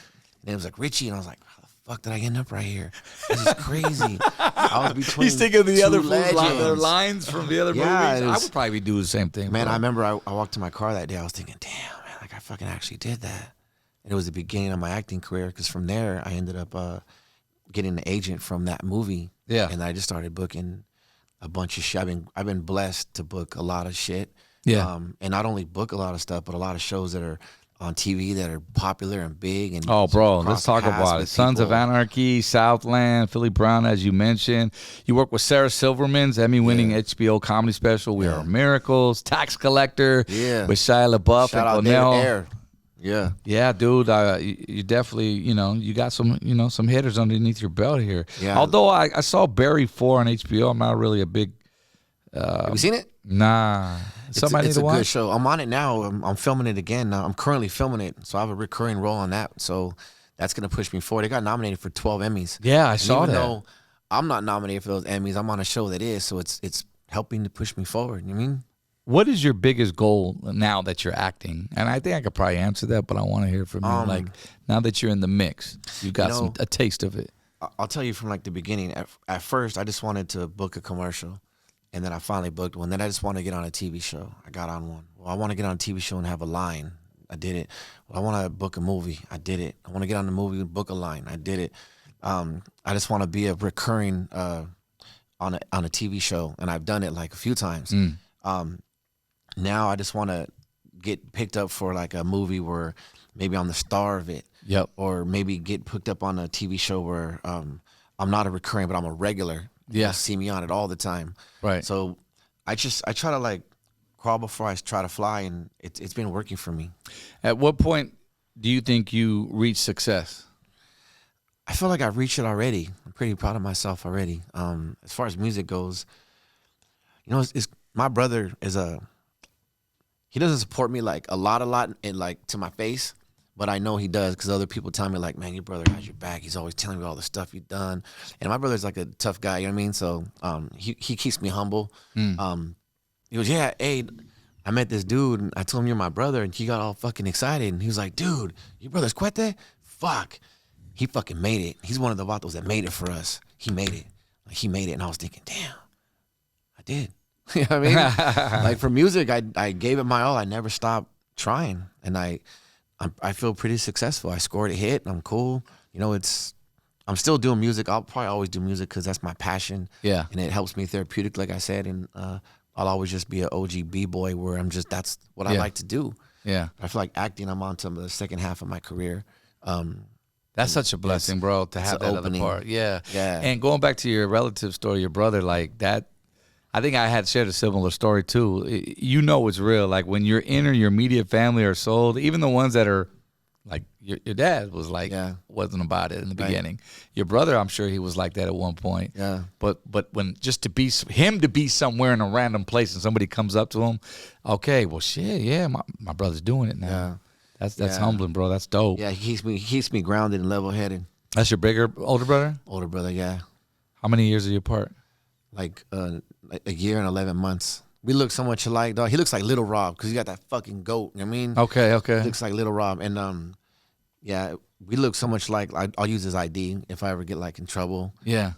And it was like Richie, and I was like, how the fuck did I end up right here? This is crazy. I was between He's thinking of the two other legends. lines from the other Yeah, movies. it I was- would probably do the same thing. Man, bro. I remember I walked to my car that day. I was thinking, damn, man, like I fucking actually did that. And it was the beginning of my acting career because from there I ended up getting an agent from that movie. Yeah. And I just started booking a bunch of shit. I've been blessed to book a lot of shit. Yeah. And not only book a lot of stuff, but a lot of shows that are on TV that are popular and big. And Oh, bro, cross let's talk paths about it. with Sons of people. Anarchy, Southland, Philly Brown, as you mentioned. You work with Sarah Silverman's Emmy-winning HBO comedy special, We Are Miracles, Tax Collector, Yeah. with Shia LaBeouf Shout and out David Cornell. Ayer. Yeah. Yeah, dude, you definitely, you know, you got some hitters underneath your belt here. Yeah. Although I saw Barry 4 on HBO, I'm not really a big, Have you seen it? nah. Somebody it's to a watch. good show. I'm on it now. I'm filming it again now. I'm currently filming it, so I have a recurring role on that. So that's gonna push me forward. They got nominated for 12 Emmys. Yeah, I And saw even that. though I'm not nominated for those Emmys, I'm on a show that is. So it's helping to push me forward. You know what I mean? What is your biggest goal now that you're acting? And I think I could probably answer that, but I want to hear from you. Like, now that you're in the mix, you got you know, a taste of it. I'll tell you from like the beginning. At first, I just wanted to book a commercial, and then I finally booked one. Then I just wanted to get on a TV show. I got on one. Well, I want to get on a TV show and have a line. I did it. Well, I want to book a movie. I did it. I want to get on the movie and book a line. I did it. I just want to be a recurring on a TV show, and I've done it like a few times. Now I just want to get picked up for like a movie where maybe I'm the star of it. Yep. Or maybe get picked up on a TV show where I'm not a recurring, but I'm a regular. Yeah. You'll see me on it all the time. Right. So I try to like crawl before I try to fly, and it's been working for me. At what point do you think you reach success? I feel like I've reached it already. I'm pretty proud of myself already. As far as music goes, you know, it's my brother is he doesn't support me like a lot, and like to my face, but I know he does because other people tell me like, man, your brother has your back. He's always telling me all the stuff you've done, and my brother's like a tough guy. You know what I mean? So he keeps me humble. He goes, yeah, hey, I met this dude, and I told him you're my brother, and he got all fucking excited, and he was like, dude, your brother's CUETE? Fuck. He fucking made it. He's one of the vatos that made it for us. He made it. Like, he made it, and I was thinking, damn, I did. You know what I mean? Like for music, I gave it my all. I never stopped trying, and I feel pretty successful. I scored a hit. I'm cool. You know, I'm still doing music. I'll probably always do music because that's my passion. Yeah. And it helps me therapeutic, like I said. And I'll always just be an OG B-boy where that's what I like to do. Yeah. I feel like acting, I'm on to the second half of my career. That's such a blessing, bro, to have an that opening. other part. Yeah. Yeah. And going back to your relative story, your brother, like that, I think I had shared a similar story too. You know it's real. Like when your your immediate family are sold, even the ones that are like your dad was like, wasn't about it in the beginning. Your brother, I'm sure he was like that at one point. Yeah. But when just to be somewhere in a random place and somebody comes up to him, okay, well shit, yeah, my brother's doing it now. Yeah. That's humbling, bro. That's dope. Yeah, he keeps me grounded and level-headed. That's your older brother? Older brother, yeah. How many years are you apart? Like a year and 11 months. We look so much alike, dog. He looks like Little Rob because he got that fucking goat. You know what I mean? Okay. He looks like Little Rob. And yeah, we look so much like. I'll use his ID if I ever get like in trouble. Yeah.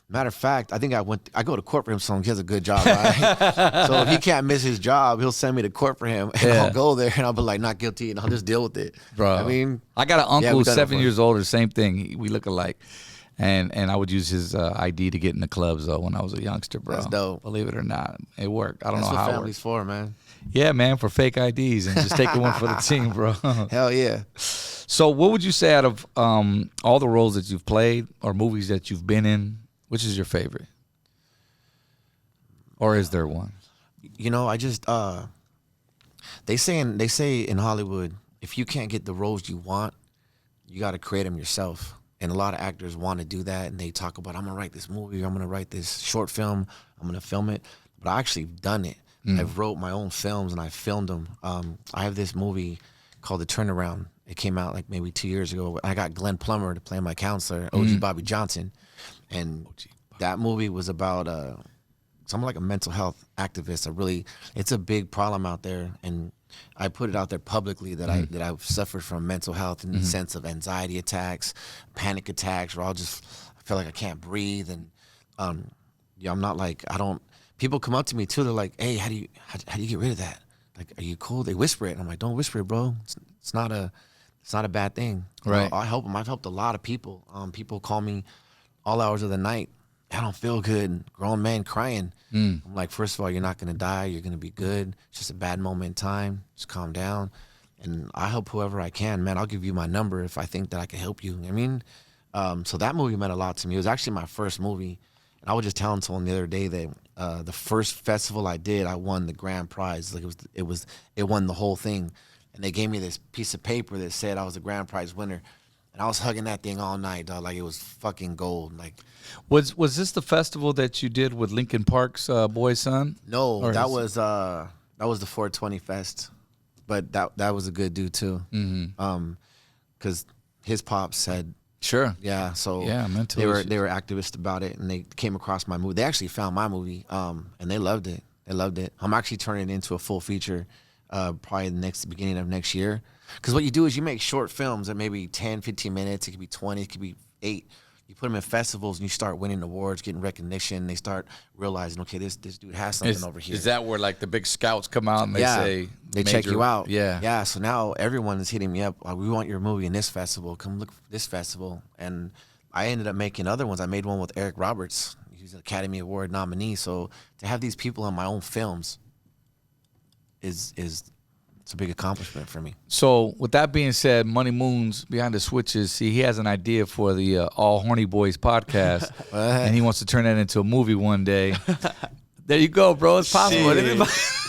Matter of fact, I think I go to court for him, so he has a good job, right? So if he can't miss his job, he'll send me to court for him, and I'll go there and I'll be like, not guilty, and I'll just deal with it. Bro. I mean, I got an uncle we've who's done it 7 before. years older, same thing. We look alike. And I would use his ID to get in the clubs though when I was a youngster, bro. That's dope. Believe it or not, it worked. I don't That's know what how it family's worked. for, man. Yeah, man, for fake IDs and just taking one for the team, bro. Hell yeah. So, what would you say out of all the roles that you've played or movies that you've been in, which is your favorite, or is there one? You know, I just they say in Hollywood, if you can't get the roles you want, you got to create them yourself. And a lot of actors want to do that, and they talk about, I'm gonna write this movie, I'm gonna write this short film, I'm gonna film it. But I actually done it. I've wrote my own films and I filmed them. I have this movie called The Turnaround. It came out like maybe 2 years ago. I got Glenn Plummer to play my counselor, OG Bobby Johnson, and that movie was about so I'm like a mental health activist. It's a big problem out there, and I put it out there publicly that I've suffered from mental health in the sense of anxiety attacks, panic attacks, where I feel like I can't breathe, and I'm not like, people come up to me too. They're like, "Hey, how do you get rid of that? Like, are you cool?" They whisper it, and I'm like, "Don't whisper it, bro. It's not a bad thing." Right. I help them. I've helped a lot of people. People call me all hours of the night. I don't feel good. Grown man crying. I'm like, first of all, you're not gonna die. You're gonna be good. It's just a bad moment in time. Just calm down. And I help whoever I can, man. I'll give you my number if I think that I can help you. I mean, so that movie meant a lot to me. It was actually my first movie, and I was just telling someone the other day that the first festival I did, I won the grand prize. Like it won the whole thing, and they gave me this piece of paper that said I was the grand prize winner. And I was hugging that thing all night, dog. Like it was fucking gold. Like, Was this the festival that you did with Linkin Park's boy's son? no, Or that was the 420 Fest, but that was a good dude too. Because his pops said, Sure. yeah. So Yeah, mental they were issues. they were activists about it, and they came across my movie. They actually found my movie, and they loved it. They loved it. I'm actually turning it into a full feature, probably the beginning of next year. Because what you do is you make short films that maybe 10, 15 minutes. It could be 20. It could be 8. You put them in festivals, and you start winning awards, getting recognition. They start realizing, okay, this dude has something over here. Is that where like the big scouts come out and they say they check you out? Yeah. Yeah. So now everyone is hitting me up. Like, we want your movie in this festival. Come look for this festival. And I ended up making other ones. I made one with Eric Roberts. He's an Academy Award nominee. So to have these people in my own films is it's a big accomplishment for me. So with that being said, Money Moons Behind the Switches, see, he has an idea for the All Horny Boys podcast, and he wants to turn that into a movie one day. There you go, bro. It's possible.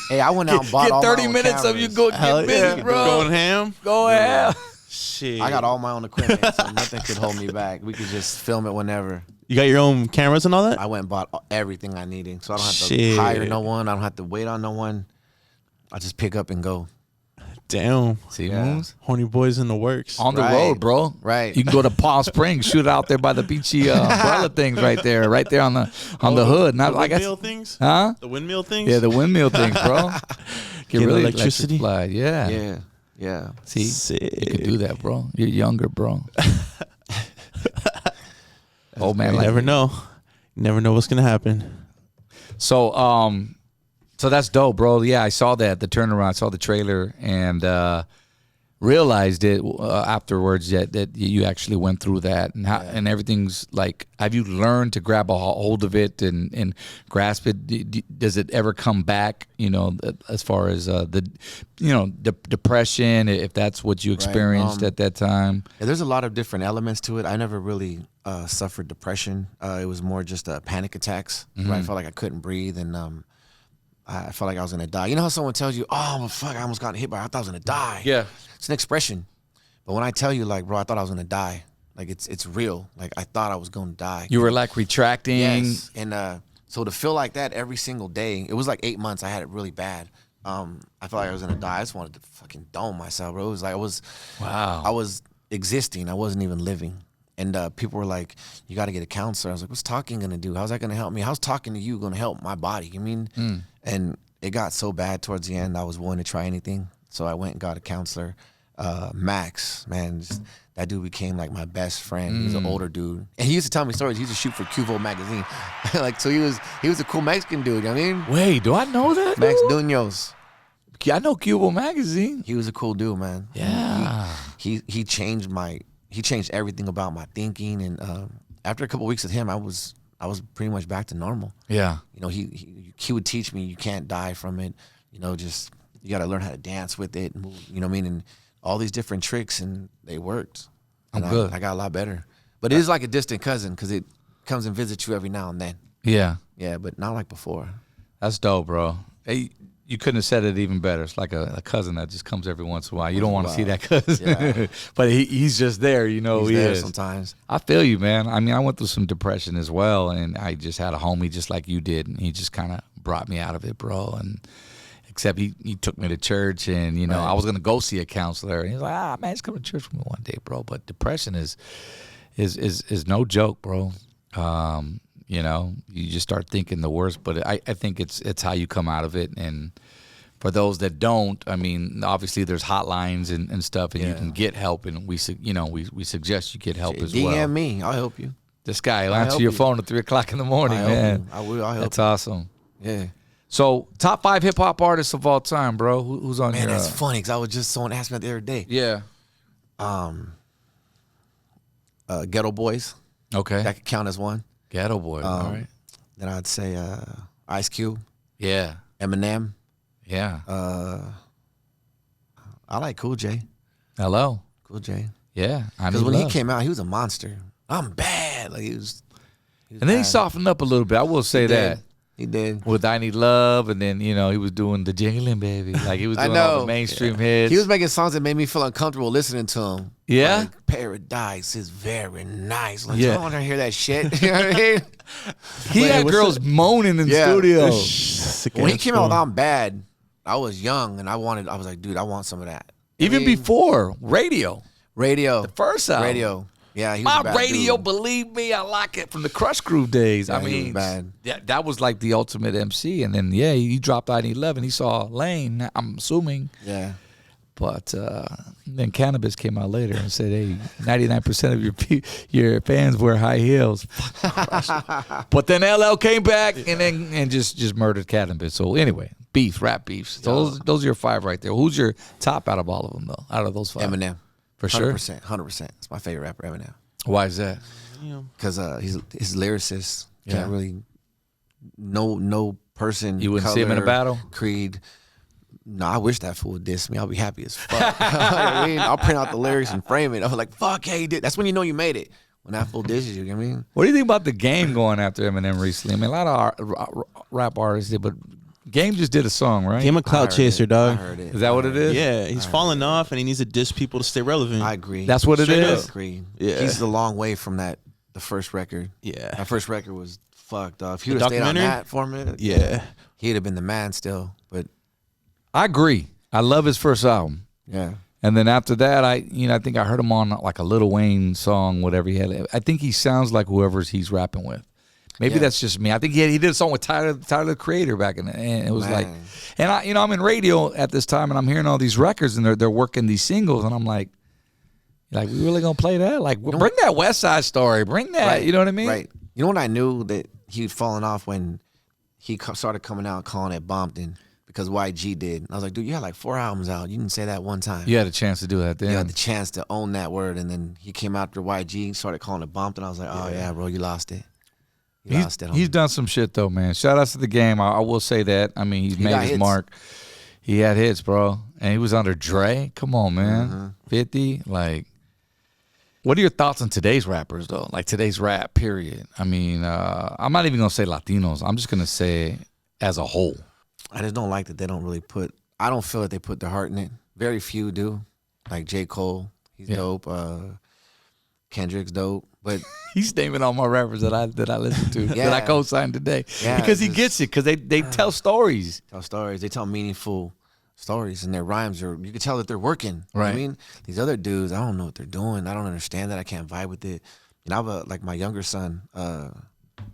Hey, I went out and bought Get all 30 my own minutes of you cameras. get busy, bro. Going ham? Go ahead. Shit. I got all my own equipment, so nothing could hold me back. We could just film it whenever. You got your own cameras and all that? I went and bought everything I needed, so I don't have to Shit. hire no one. I don't have to wait on no one. I just pick up and go. Damn. See, Yeah. Moons? Horny Boys in the works. On the Right. road, bro. Right. You can go to Palm Springs, shoot it out there by the beachy umbrella things right there on the hood. Not the like windmill things? Huh? The windmill things? Yeah, the windmill things, bro. Get really electricity? electrified. Yeah. Yeah, yeah. See, Sick. you can do that, bro. You're younger, bro. Old man, You like never me. know. You never know what's going to happen. So that's dope, bro. Yeah, I saw that, the turnaround. I saw the trailer and realized it afterwards that you actually went through that and how, and everything's like. Have you learned to grab a hold of it and grasp it? Does it ever come back? You know, as far as depression, if that's what you experienced at that time. Yeah, there's a lot of different elements to it. I never really suffered depression. It was more just panic attacks where I felt like I couldn't breathe and I felt like I was gonna die. You know how someone tells you, "Oh, fuck, I almost got hit by. I thought I was gonna die." Yeah. It's an expression. But when I tell you, like, bro, I thought I was gonna die. Like, it's real. Like, I thought I was gonna die. You were like retracting. Yes. And so to feel like that every single day, it was like 8 months. I had it really bad. I felt like I was gonna die. I just wanted to fucking dome myself, bro. It was like I was existing. I wasn't even living. And people were like, "You got to get a counselor." I was like, "What's talking gonna do? How's that gonna help me? How's talking to you gonna help my body?" You mean? And it got so bad towards the end, I was willing to try anything. So I went and got a counselor, Max. Man, that dude became like my best friend. He was an older dude, and he used to tell me stories. He used to shoot for CUETE magazine, like so. He was a cool Mexican dude. You know what I mean? Wait, do I know that? Max dude? Duños. I know CUETE magazine. He was a cool dude, man. Yeah. He changed everything about my thinking, and after a couple weeks with him, I was pretty much back to normal. Yeah. You know, he would teach me you can't die from it. You know, just you got to learn how to dance with it. And move, you know what I mean? And all these different tricks, and they worked. And good. I got a lot better. But it is like a distant cousin because it comes and visits you every now and then. Yeah. Yeah, but not like before. That's dope, bro. Hey, you couldn't have said it even better. It's like a cousin that just comes every once in a while. You don't want to see that cousin. Yeah. But he's just there, you know. He's he there is. sometimes. I feel you, man. I mean, I went through some depression as well, and I just had a homie just like you did, and he just kind of brought me out of it, bro. And except he took me to church, and, you know, I was going to go see a counselor, and he's like, man, just come to church with me one day, bro. But depression is no joke, bro. You know, you just start thinking the worst, but I think it's how you come out of it. And for those that don't, I mean, obviously there's hotlines and stuff, and you can get help, and we suggest you get help as well. DM me, I'll help you. This guy will I'll answer help your you. phone at 3 o'clock in the morning, man. I will. I'll help That's you. awesome. Yeah. So, top 5 hip hop artists of all time, bro. Who's on Man, your? that's funny because I was just someone asked me that the other day. Yeah. Ghetto Boys. Okay. That could count as one. Ghetto Boy. All right. Then I'd say Ice Cube, Yeah. Eminem. Yeah. I like Cool J. Hello. Cool J. Yeah. Because when he came out, he was a monster. I'm bad. Like he was and then he bad. softened up a little bit. I will say that. He did. With I Need Love, and then, you know, he was doing the Jingling Baby. Like, he was doing all the mainstream hits. He was making songs that made me feel uncomfortable listening to him. Yeah? Like, Paradise is very nice. Like, Yeah. I don't want to hear that shit. You know what I mean? He had what's girls moaning in studio. When he came out with I'm Bad, I was young, and I was like, dude, I want some of that. Even before Radio. The first album. Radio. Yeah, he was My a bad radio, dude. believe me, I like it, from the Crush Groove days. Yeah, I he was mean, bad. that was like the ultimate MC. And then, yeah, he dropped I Need Love, and he saw Lane, I'm assuming. Yeah. But then Cannabis came out later and said, hey, 99% of your fans wear high heels. But then LL came back and just murdered Cannabis. So anyway, rap beefs. So those are your 5 right there. Who's your top out of all of them, though, out of those 5? Eminem. For sure? 100%. It's my favorite rapper, Eminem. Why is that? Because he's lyricist. Can't really, no person. You wouldn't see him in a color, battle? Creed. No, I wish that fool would diss me. I'll be happy as fuck. You know what I mean? I'll print out the lyrics and frame it. I was like, fuck, yeah, he did. That's when you know you made it. When that fool disses you, you know what I mean? What do you think about the Game going after Eminem recently? I mean, a lot of rap artists did, but Game just did a song, right? Game a clout chaser, I dog. heard it. Is that what it is? Yeah, he's falling off, and he needs to diss people to stay relevant. I agree. That's what it Straight is? up. I agree. Yeah. He's a long way from the first record. Yeah. That first record was fucked up. If he The would have stayed on documentary? that for a minute, Yeah. he'd have been the man still. But I agree. I love his first album. yeah. And then after that, I think I heard him on like a Lil Wayne song, whatever he had. I think he sounds like whoever he's rapping with. Maybe Yeah. that's just me. I think he did a song with Tyler the Creator back in the, and it was Man. like, and I'm in radio at this time, and I'm hearing all these records, and they're working these singles, and I'm like, we really gonna play that? Like, bring that West Side Story, bring that. Right. You know what I mean? Right. You know when I knew that he'd fallen off when he started coming out calling it Bompton because YG did. And I was like, dude, you had like 4 albums out. You didn't say that one time. You had a chance to do that then. You had the chance to own that word, and then he came after YG and started calling it Bompton. I was like, oh yeah, bro, you lost it. You lost it. He's done some shit though, man. Shout outs to the Game. I will say that. I mean, he made got his hits. mark. He had hits, bro, and he was under Dre. Come on, man. Mm-hmm. 50. Like, what are your thoughts on today's rappers though? Like today's rap, period. I mean, I'm not even gonna say Latinos. I'm just gonna say as a whole. I just don't like that they don't really put. I don't feel that they put their heart in it. Very few do. Like J. Cole, he's dope. Kendrick's dope, but He's naming all my rappers that I listen to that I Yeah. co-signed today Yeah, because he just- gets it because they tell stories. tell stories. They tell meaningful stories, and their rhymes are. You can tell that they're working. You know what Right. I mean, these other dudes, I don't know what they're doing. I don't understand that. I can't vibe with it. And I have like my younger son,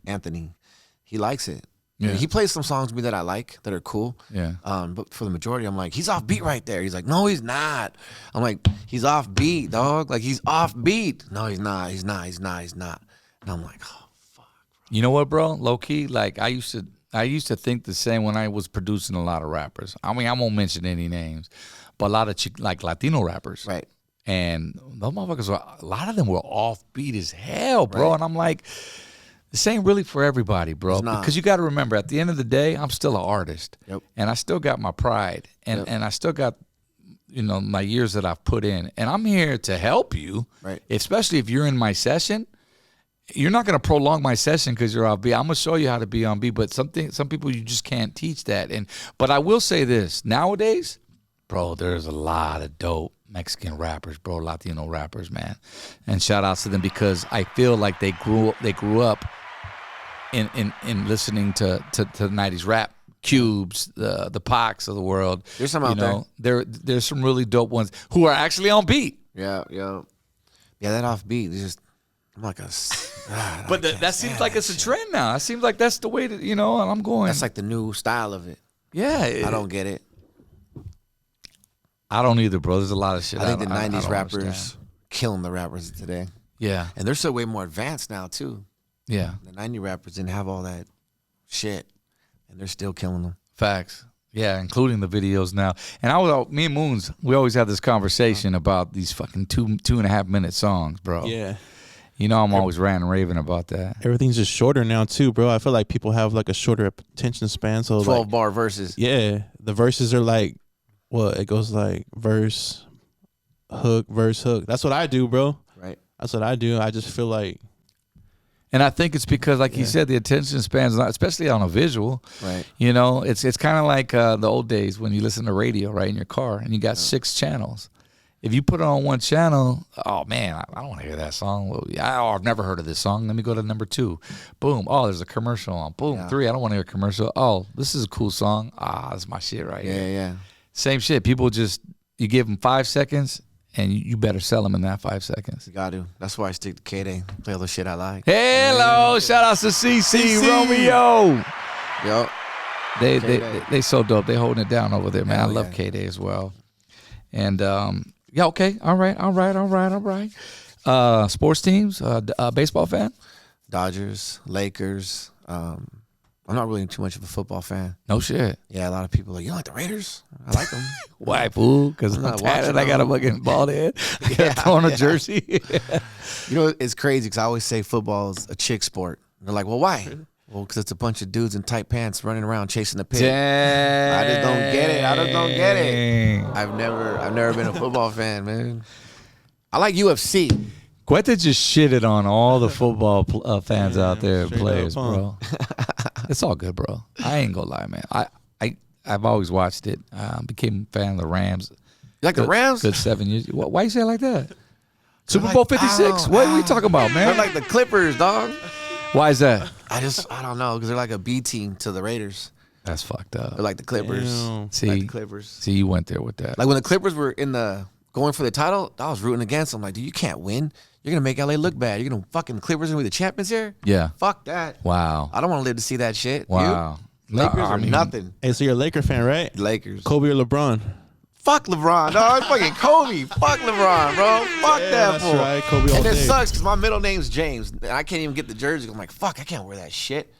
Anthony. He likes it. Yeah. He plays some songs with me that I like that are cool. Yeah. But for the majority, I'm like, he's off beat right there. He's like, no, he's not. I'm like, he's off beat, dog. Like he's off beat. No, he's not. He's not. He's not. He's not. And I'm like, oh. You know what, bro? Low key, like I used to think the same when I was producing a lot of rappers. I mean, I won't mention any names, but a lot of like Latino rappers. Right. And those motherfuckers were, a lot of them were offbeat as hell, bro. And I'm like, this ain't really for everybody, bro. Because you got to remember, at the end of the day, I'm still an artist. And I still got my pride. And I still got, my years that I've put in. And I'm here to help you, especially if you're in my session. You're not going to prolong my session because you're off beat. I'm going to show you how to be on beat. But some people, you just can't teach that. But I will say this. Nowadays, bro, there's a lot of dope Mexican rappers, bro, Latino rappers, man. And shout outs to them because I feel like they grew up in listening to the 90s rap. Cubes, the Pox of the world. There's some out there. There's some really dope ones who are actually on beat. Yeah, that off beat is just, I'm like a. But that seems like it's a trend now. It seems like that's the way that and I'm going. That's like the new style of it. Yeah, I don't get it. I don't either, bro. There's a lot of shit. I think the 90s rappers understand. killing the rappers today. Yeah, and they're so way more advanced now too. Yeah, the 90s rappers didn't have all that shit. And they're still killing them. Facts. Yeah, including the videos now. And me and Moons, we always have this conversation about these fucking 2.5 minute songs, bro. Yeah. I'm always ranting and raving about that. Everything's just shorter now too, bro. I feel like people have like a shorter attention span. So 12 bar verses. Yeah. The verses are like, it goes like verse, hook, verse, hook. That's what I do, bro. Right. That's what I do. I just feel like. And I think it's because, like he said, the attention span's not, especially on a visual. Right. It's kind of like the old days when you listen to radio, right, in your car, and you got 6 channels. If you put it on one channel, oh man, I don't want to hear that song. Well, I've never heard of this song. Let me go to number 2. Boom. Oh, there's a commercial on. Boom. 3. I don't want to hear a commercial. Oh, this is a cool song. That's my shit right here. Yeah. Same shit. People you give them 5 seconds. And you better sell them in that 5 seconds. You got to. That's why I stick to CUETE. Play all the shit I like. Hello. Shout outs to CC Romeo. Yo. They so dope. They holding it down over there, man. I love CUETE as well. And, okay. All right. Sports teams, baseball fan? Dodgers, Lakers. I'm not really too much of a football fan. No shit. Yeah, a lot of people are like, you don't like the Raiders? I like them. Why, fool? Because I'm tatted. I got a fucking bald head. I got to throw on a jersey. It's crazy because I always say football is a chick sport. And they're like, well, why? Well, because it's a bunch of dudes in tight pants running around chasing the pig. Dang. I just don't get it. I've never been a football fan, man. I like UFC. CUETE just shitted on all the football fans out there, players, bro. It's all good, bro. I ain't gonna lie, man. I've always watched it. Became a fan of the Rams. You like the Rams? Good 7 years. Why you say it like that? Super Bowl 56? What are we talking about, man? They're like the Clippers, dog. Why is that? I don't know, because they're like a B team to the Raiders. That's fucked up. They're like the Clippers. Damn. See, the Clippers. See, you went there with that. Like when the Clippers were going for the title, I was rooting against them. Like, dude, you can't win. You're going to make LA look bad. You're going to fucking Clippers going to be the champions here? Yeah. Fuck that. Wow. I don't want to live to see that shit. Wow. You? Lakers are nothing. Hey, so you're a Laker fan, right? Lakers. Kobe or LeBron? Fuck LeBron, dog. Fucking Kobe. Fuck LeBron, bro. Fuck that fool. Right. Kobe all and it day. sucks because my middle name's James. And I can't even get the jersey. I'm like, fuck, I can't wear that shit.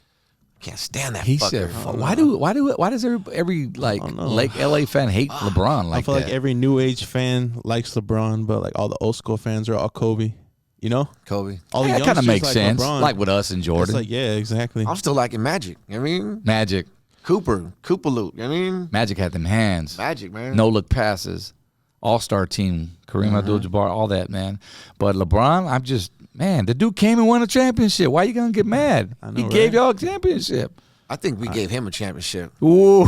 I can't stand that He fucker. said, why does every LA fan hate LeBron like that? I feel like every new age fan likes LeBron, but like all the old school fans are all Kobe. You know? Kobe. All the that kind of youngsters makes like sense. LeBron. Like with us and Jordan. It's like, yeah, exactly. I'm still liking Magic. You know what I mean? Magic. Koopaloot. You know what I mean? Magic had them hands. Magic, man. No look passes. All-star team. Kareem Abdul-Jabbar, all that, man. But LeBron, the dude came and won a championship. Why you going to get mad? I know, He right? gave y'all a championship. I think we gave him a championship. Ooh,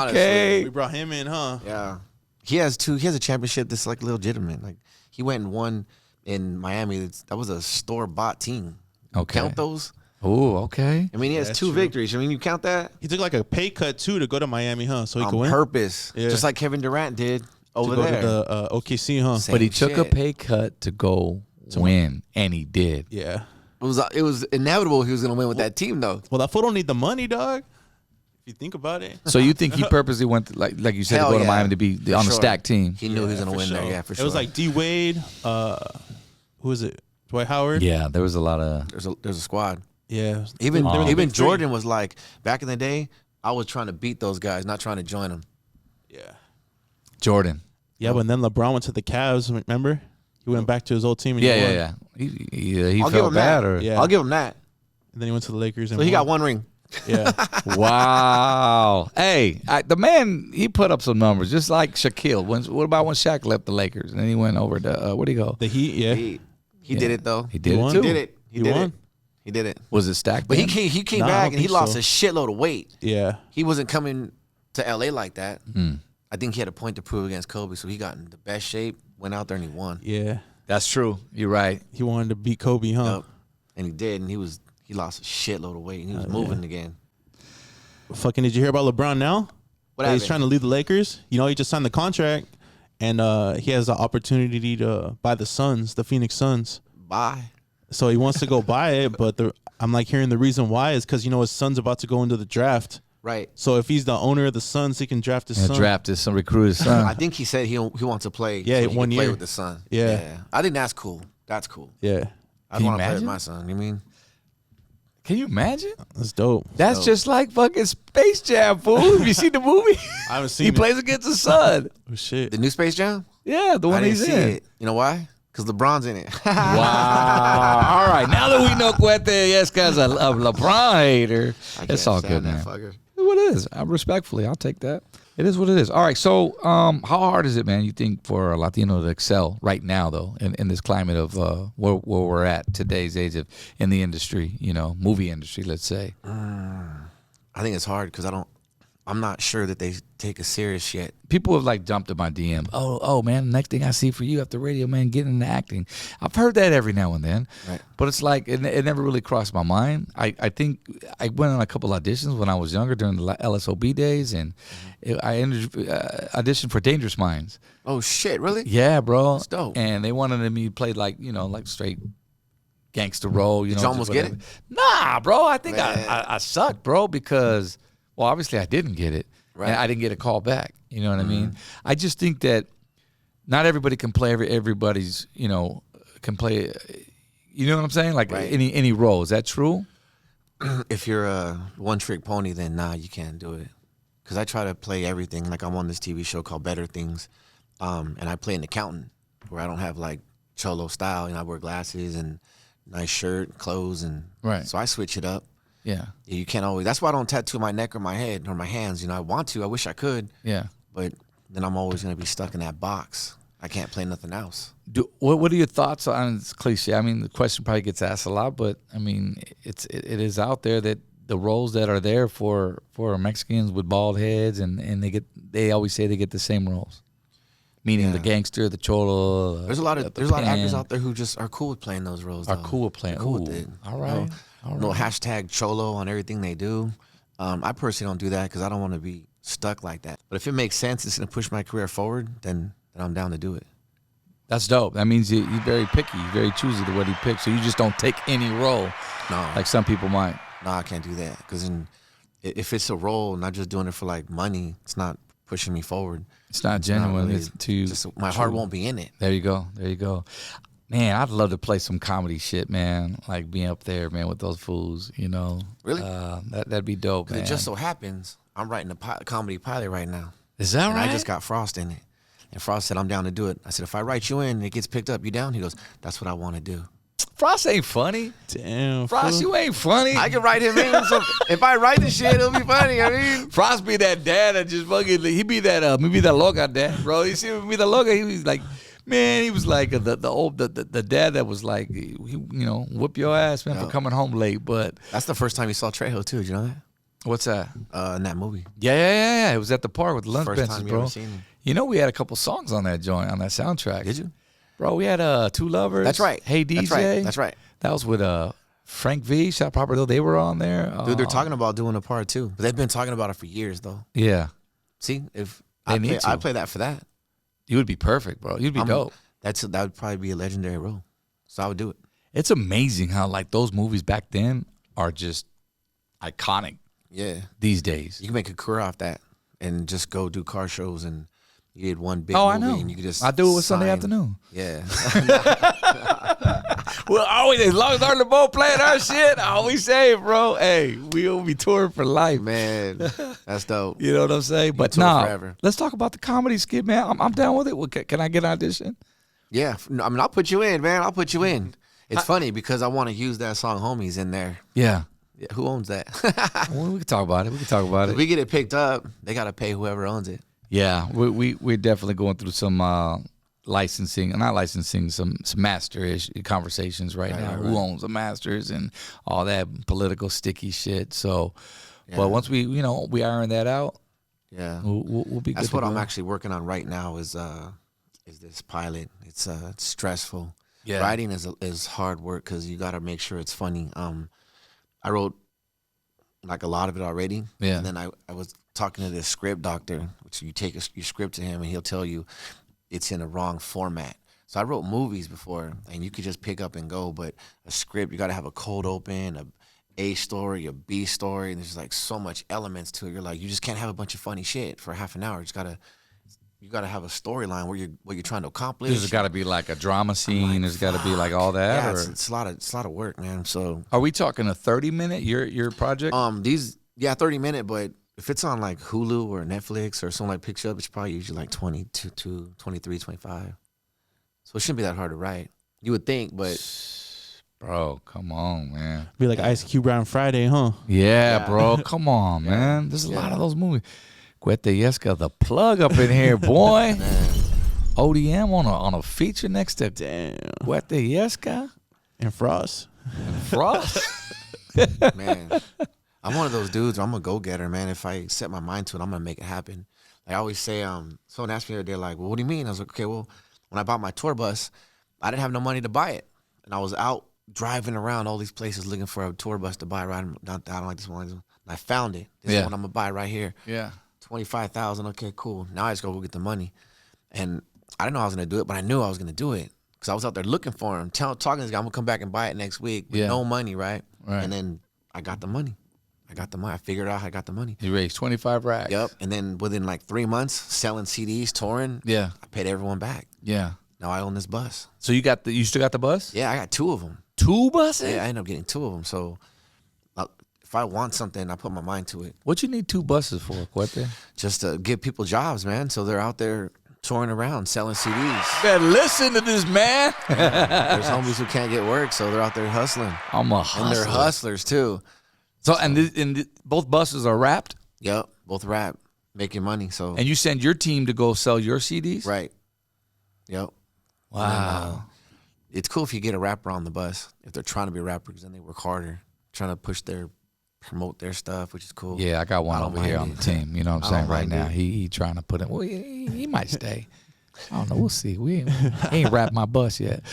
okay. We brought him in, huh? Yeah. He has a championship that's like legitimate. Like he went and won in Miami. That was a store-bought team. Okay. Count those? Oh, okay. I mean, he has that's 2 true. victories. I mean, you count that? He took like a pay cut too to go to Miami, huh? So he could On win. purpose. Yeah. Just like Kevin Durant did over to go there. to the OKC, huh? Same But he took a shit. pay cut to go win, and he did. Yeah. It was inevitable he was going to win with that team, though. Well, that fool don't need the money, dog. If you think about it. So you think he purposely went, like you said, Hell to go to yeah. Miami to be For on the sure. stacked team? He knew he was going to win there, yeah, for sure. It was like D Wade, who is it? Dwight Howard? Yeah, there was a lot of... There's a squad. Yeah. Even They were the even big three. Jordan was like, back in the day, I was trying to beat those guys, not trying to join them. Yeah. Jordan. Yeah, but then LeBron went to the Cavs. Remember, he went back to his old team. And he won. Yeah. He I'll give felt him bad, that. or Yeah. I'll give him that. And then he went to the Lakers. And So he won. got one ring. Yeah. wow. Hey, the man, he put up some numbers, just like Shaquille. What about when Shaq left the Lakers and then he went over to where'd he go? The Heat. Yeah. He did it though. He did it won. too. He did it. He did won. it. He did it. Was it stacked? But then? he came Nah, I back don't and he think lost so. a shitload of weight. Yeah. He wasn't coming to LA like that. Hmm. I think he had a point to prove against Kobe, so he got in the best shape, went out there and he won. Yeah. That's true. You're right. He wanted to beat Kobe, huh? Yep. And he did, and he lost a shitload of weight and he was moving again. Fucking, did you hear about LeBron now? What That he's happened? trying to leave the Lakers. You know, he just signed the contract, and he has the opportunity to buy the Suns, the Phoenix Suns. Bye. So he wants to go buy it, but I'm like hearing the reason why is because, you know, his son's about to go into the draft. Right. So if he's the owner of the Suns, he can draft his son. Draft is some recruit his son. I think he said he wants to play. Yeah, so he 1 can play year. with the son. Yeah. I think that's cool. That's cool. Yeah, I Can you want to play with imagine? my son. You mean? Can you imagine? that's dope. That's just like fucking Space Jam, fool. Have you seen the movie? I haven't seen He it. plays against his son. Oh, shit. The new Space Jam? Yeah, the I one didn't he's see in. it. You know why? Because LeBron's in it. Wow. All right. Now that we know Cuete Yeska's a LeBron hater, I it's can't all stand good, man. that fucker. What it is. Respectfully, I'll take that. It is what it is. All right. So, how hard is it, man, you think, for a Latino to excel right now, though, in this climate of where we're at today's age of in the industry, you know, movie industry, let's say? I think it's hard because I'm not sure that they take us serious yet. People have like jumped in my DM. Oh, man, next thing I see for you after radio, man, get into acting. I've heard that every now and then, Right. but it's like it never really crossed my mind. I think I went on a couple auditions when I was younger during the LSOB days, and I auditioned for Dangerous Minds. Oh shit! Really? Yeah, bro. That's dope. And they wanted me to play like, you know, like straight gangster role. Did know, you almost just get whatever. Nah, bro. I think Man. I sucked, bro, because, well, obviously I didn't get it. Right. And I didn't get a call back. You know what I mean? I just think that not everybody can play everybody's, you know, can play, you know what I'm saying? Like Right. any role. Is that true? If you're a one-trick pony, then nah, you can't do it. Because I try to play everything. Like I'm on this TV show called Better Things, and I play an accountant where I don't have like cholo style. You know, I wear glasses and nice shirt, clothes, and Right. so I switch it up. Yeah. You can't always. That's why I don't tattoo my neck or my head or my hands. You know, I want to. I wish I could, Yeah. but then I'm always gonna be stuck in that box. I can't play nothing else. What are your thoughts on it's cliche? I mean, the question probably gets asked a lot, but I mean, it is out there that the roles that are there for Mexicans with bald heads and they always say they get the same roles, meaning the Yeah. gangster, the cholo. There's a lot of actors pan, out there who just are cool with playing those roles. are though. cool with playing. They're cool with Ooh, it. all You right, know? all No right. hashtag cholo on everything they do. I personally don't do that because I don't want to be stuck like that. But if it makes sense, it's going to push my career forward, then I'm down to do it. That's dope. That means you're very picky, you're very choosy to what he picks. So you just don't take any role No, like some people might. no, I can't do that because if it's a role, not just doing it for like money, it's not pushing me forward. It's not It's not genuine. really- It's too. just my heart won't be in it. There you go. There you go. Man, I'd love to play some comedy shit, man. Like being up there, man, with those fools. You know, Really? That'd be dope, man. It just so happens I'm writing a comedy pilot right now, Is that and right? I just got Frost in it. And Frost said, I'm down to do it. I said, if I write you in and it gets picked up, you down? He goes, that's what I want to do. Frost ain't funny. Damn. Frost, fool. you ain't funny. I can write him in. So if I write the shit, it'll be funny. I mean, Frost be that dad that just fucking. He be that loca dad, bro. You see him be the loca. He was like, man, he was like the dad that was like, you know, whip your ass, man, for Yeah. coming home late. But that's the first time you saw Trejo too. Did you know that? what's that? In that movie. Yeah. It was at the park with the lunch First benches, time you bro. ever seen him. You know, we had a couple songs on that joint, on that soundtrack. Did you? Bro, we had Two Lovers. That's right. Hey DJ. That's right. That's right. That was with Frank V, Shot Proper though. They were on there. Dude, they're talking about doing a part two. But they've been talking about it for years though. Yeah. See, if They need to. I play that for that. You would be perfect, bro. You'd be dope. That would probably be a legendary role. So I would do it. It's amazing how like those movies back then are just iconic Yeah. these days. You can make a career off that and just go do car shows and you did one big Oh, movie I know. and you could just I do it with Sunday sign- afternoon. Yeah. Well, always, as long as our both playing our shit, all we say, bro, hey, we'll be touring for life. Man, that's dope. You know what I'm saying? But tour nah, forever. let's talk about the comedy skit, man. I'm down with it. Well, can I get an audition? Yeah, I mean, I'll put you in, man. I'll put you in. It's funny because I want to use that song "Homies" in there. Yeah. Yeah, who owns that? Well, we can talk about it. If we get it picked up, they gotta pay whoever owns it. Yeah, we're definitely going through some some master-ish conversations right now. Who owns the masters and all that political sticky shit. So, but once we iron that out, yeah, we'll be. That's good what to I'm go. actually working on right now. Is this pilot? It's stressful. Yeah. Writing is hard work because you got to make sure it's funny. I wrote like a lot of it already. Yeah. And then I was talking to this script doctor, which you take your script to him and he'll tell you it's in a wrong format. So I wrote movies before and you could just pick up and go, but a script, you got to have a cold open, A story, a B story, and there's like so much elements to it. You're like, you just can't have a bunch of funny shit for half an hour. You gotta have a storyline what you're trying to accomplish. There's got to be like a drama scene. There's got to be like all that. Yeah, or it's a lot of work, man. So are we talking a 30-minute your project? 30-minute, but if it's on like Hulu or Netflix or something like picks you up, it's probably usually like 22, 23, 25. So it shouldn't be that hard to write. You would think, but Bro, come on, man. Be like Ice Cube on Friday, huh? Yeah, bro, come on, man. There's a lot of those movies. CUETE YESKA, the plug up in here, boy. ODM on a feature next to CUETE YESKA And Frost. Frost. man, I'm one of those dudes. I'm a go-getter, man. If I set my mind to it, I'm gonna make it happen. Like I always say, someone asked me the other day, like, well, what do you mean? I was like, okay, well, when I bought my tour bus, I didn't have no money to buy it, and I was out driving around all these places looking for a tour bus to buy. Right, down like this one, and I found it. This is what I'm gonna buy right here. Yeah. 25,000. Okay, cool. Now I just go get the money, and I didn't know I was gonna do it, but I knew I was gonna do it because I was out there looking for him, talking to this guy. I'm gonna come back and buy it next week with no money, right? And then I got the money. I figured out I got the money. You raised 25 racks. Yep. And then within like 3 months, selling CDs, touring. Yeah. I paid everyone back. Yeah. Now I own this bus. So you still got the bus? Yeah, I got 2 of them. 2 buses? Yeah, I ended up getting 2 of them. So if I want something, I put my mind to it. What you need 2 buses for, CUETE? Just to give people jobs, man. So they're out there touring around, selling CDs. Better listen to this, man. There's homies who can't get work, so they're out there hustling. I'm a hustler. And they're hustlers, too. So, and both buses are wrapped? Yep, both rap, making money. So And you send your team to go sell your CDs? right. Yep. Wow. It's cool if you get a rapper on the bus, if they're trying to be rappers, then they work harder, trying to promote their stuff, which is cool. Yeah, I got one I don't over here mind on the it. I don't saying? Right mind now. it. He trying to put it. Well, he might stay. I don't know. We'll see. He ain't wrapped my bus yet.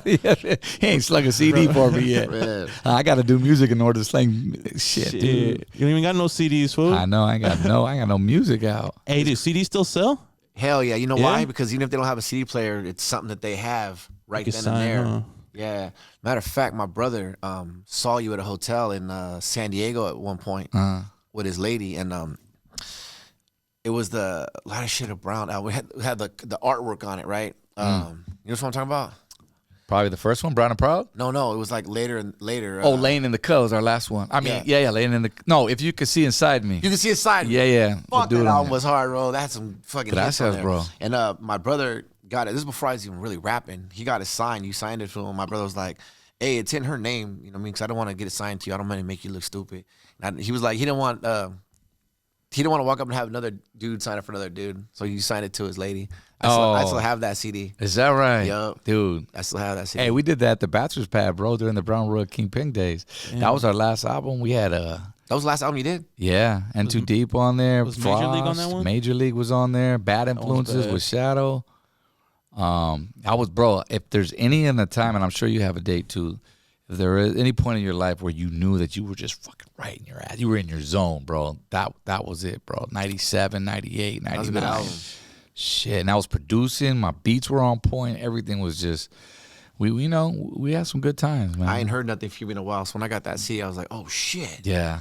He ain't slung a CD for me yet. Man. I got to do music in order to sling shit, dude. You don't even got no CDs, fool. I know. I got no music out. Hey, do CDs still sell? Hell yeah. You know Yeah? why? Because even if they don't have a CD player, it's something that they have right You then can and sign, there. huh? Yeah. Matter of fact, my brother saw you at a hotel in San Diego at one point with his lady, and it was a lot of shit of brown. We had the artwork on it, right? You know what I'm talking about? Probably the first one, Brown and Proud. No, it was like later. Laying in the Cut was our last one. I mean, yeah, Laying in the. No, If You Could See Inside Me. You can see his side. Yeah. Fuck, We'll do that it on album there. was hard, bro. That had some fucking hits on Gracias, there. bro. And my brother got it. This is before I was even really rapping. He got it signed. You signed it for him. My brother was like, hey, it's in her name. You know what I mean? Because I don't want to get it signed to you. I don't want to make you look stupid. And he was like, he didn't want to walk up and have another dude sign it for another dude. So he signed it to his lady. I still have that CD. Is that right? Yup. Dude. I still have that CD. Hey, we did that at the Bachelor's Pad, bro, during the Brown Royal Kingpin days. Yeah. That was our last album. We had That was the last album you did? and Too Deep on there. was Major League on that Frost, one? Major League was on there. Bad Influences bad. with Shadow. Bro, if there's any in the time, and I'm sure you have a date too, if there is any point in your life where you knew that you were just fucking right in your ass, you were in your zone, bro, that was it, bro. 97, 98, 99. That was a good album. Shit, and I was producing. My beats were on point. Everything was just, we had some good times, man. I ain't heard nothing from you in a while. So when I got that CD, I was like, oh, shit. Yeah.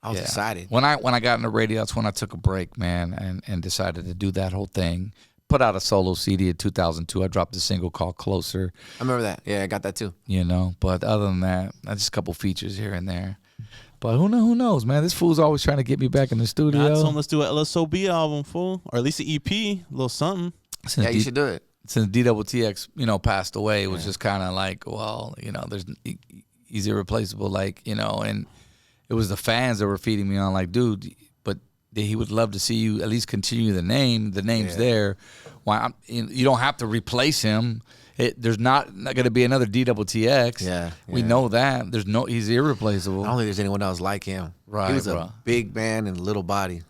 I was excited. When I got in the radio, that's when I took a break, man, and decided to do that whole thing. put out a solo CD in 2002. I dropped a single called Closer. I remember that. Yeah, I got that too. You know, but other than that, just a couple features here and there. But who knows, man? This fool's always trying to get me back in the studio. I told him let's do an LSOB album, fool, or at least an EP, a little something. Yeah, you should do it. Since DTTX, passed away, it was just kind of like, well, he's irreplaceable, like, and it was the fans that were feeding me on, like, dude, but he would love to see you at least continue the name. The name's there. Why? You don't have to replace him. There's not going to be another DTTX. Yeah, we know that. He's irreplaceable. I don't think there's anyone else like him. Right, he was bro. a big man and a little body.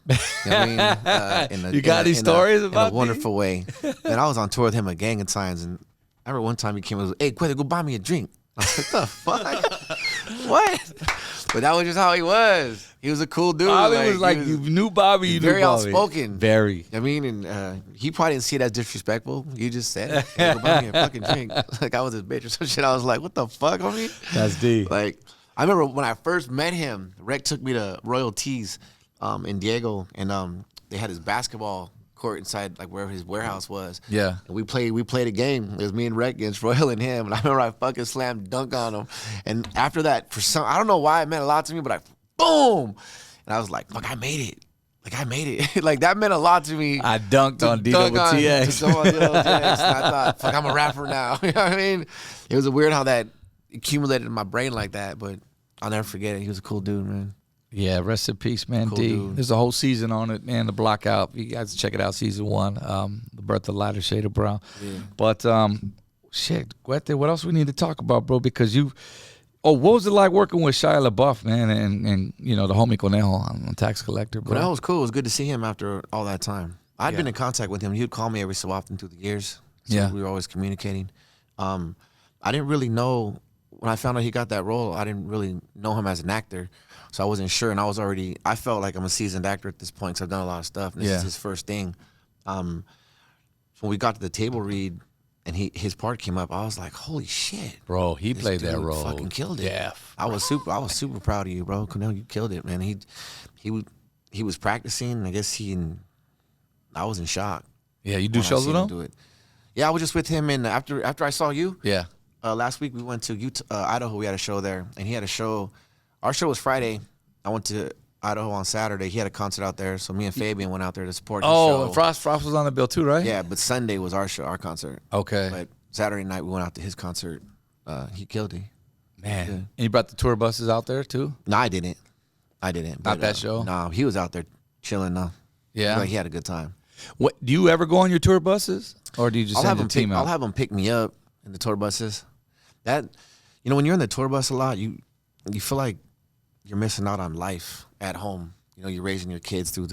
You know what I mean? You got these stories about in a wonderful way. And I was on tour with him a gang of times, and I remember one time he came and was, "Hey, Quete, go buy me a drink." I was like, "The fuck? What?" But that was just how he was. He was a cool dude. Bobby was like, you knew Bobby, you knew very Bobby. outspoken. Very. I mean, and he probably didn't see it as disrespectful. You just said it. Hey, go buy me a fucking drink. Like I was his bitch or some shit. I was like, what the fuck, homie? That's deep. Like, I remember when I first met him, Rec took me to Royal Tees in Diego, and they had his basketball court inside, like where his warehouse was. Yeah. And we played a game. It was me and Rec against Royal and him, and I remember I fucking slammed dunk on him. And after that, I don't know why it meant a lot to me, but boom! And I was like, fuck, I made it. Like, I made it. Like, that meant a lot to me. I dunked on DTTX. And I thought, fuck, I'm a rapper now. You know what I mean? It was weird how that accumulated in my brain like that, but I'll never forget it. He was a cool dude, man. Yeah, rest in peace, man. Cool D. dude. There's a whole season on it, man. The block out. You guys check it out, season 1. The Birth of Lighter Shade of Brown. Yeah. But shit, Quete, what else we need to talk about, bro? Because what was it like working with Shia LaBeouf, man, and the homie Conejo on Tax Collector, bro? But that was cool. It was good to see him after all that time. I'd been in contact with him. He would call me every so often through the years. So we were always communicating. I didn't really know, when I found out he got that role, I didn't really know him as an actor. So I wasn't sure, and I felt like I'm a seasoned actor at this point, because I've done a lot of stuff, and this is his first thing. When we got to the table read, and his part came up, I was like, holy shit. Bro, he played that role. Fucking killed it. Yeah. I was super proud of you, bro. Cornell, you killed it, man. He was practicing. I guess I was in shock. Yeah, you do shows with him? Do it. Yeah, I was just with him, and after I saw you. Yeah. Last week we went to Idaho. We had a show there, and he had a show. Our show was Friday. I went to Idaho on Saturday. He had a concert out there, so me and Fabian went out there to support his show. Oh, Frost was on the bill too, right? Yeah, but Sunday was our show, our concert. Okay. But Saturday night we went out to his concert. He killed it. Man. And you brought the tour buses out there too? No, I didn't. Not that show? No, he was out there chilling. Yeah. He had a good time. What do you ever go on your tour buses, or do you just send your team out? I'll have him pick me up in the tour buses. That, when you're in the tour bus a lot, you feel like you're missing out on life at home. You're raising your kids through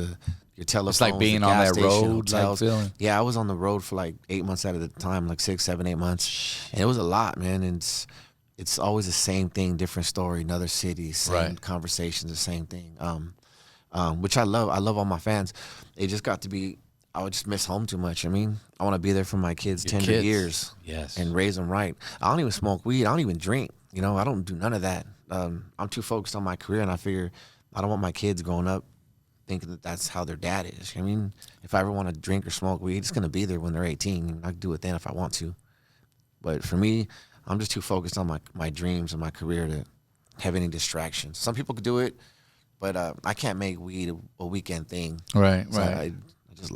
your telephones. It's like being on that road, like feeling. Yeah, I was on the road for like 8 months out of the time, like 6, 7, 8 months, and it was a lot, man. And it's always the same thing, different story, another city, same conversations, the same thing. Which I love. I love all my fans. They just got to be. I would just miss home too much. I mean, I want to be there for my kids' tender years. Yes. And raise them right. I don't even smoke weed. I don't even drink. I don't do none of that. I'm too focused on my career, and I figure I don't want my kids growing up thinking that that's how their dad is. I mean, if I ever want to drink or smoke weed, it's going to be there when they're 18. I can do it then if I want to. But for me, I'm just too focused on my dreams and my career to have any distractions. Some people could do it, but I can't make weed a weekend thing. Right, So right.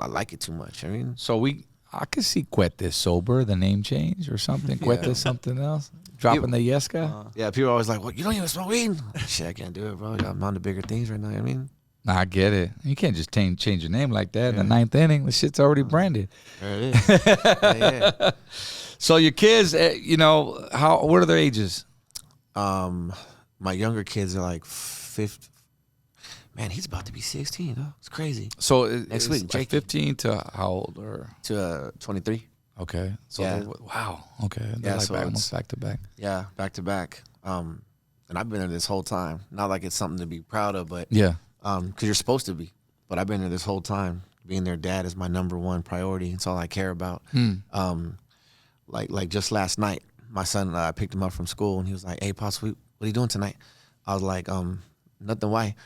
I like it too much. I mean, So I could see Quete sober, the name change or something. Quete something else. Dropping the Yeska. yeah, people are always like, "Well, you don't even smoke weed." Shit, I can't do it, bro. I'm on to bigger things right now. I mean, Nah, I get it. You can't just change your name like that. In the 9th inning, the shit's already branded. there it is. yeah. So your kids, what are their ages? My younger kids are like 50. Man, he's about to be 16. Huh? It's crazy. So Next week, like Jake. 15 to how old? Or To 23. okay, so Yeah. wow, okay, they're Yeah, like so almost back to back. Yeah, back to back. And I've been there this whole time. Not like it's something to be proud of, but Yeah, because you're supposed to be. But I've been there this whole time. Being their dad is my number one priority. It's all I care about. Like just last night, my son, I picked him up from school, and he was like, "Hey, Pops, what are you doing tonight?" I was like, "Nothing. Why?"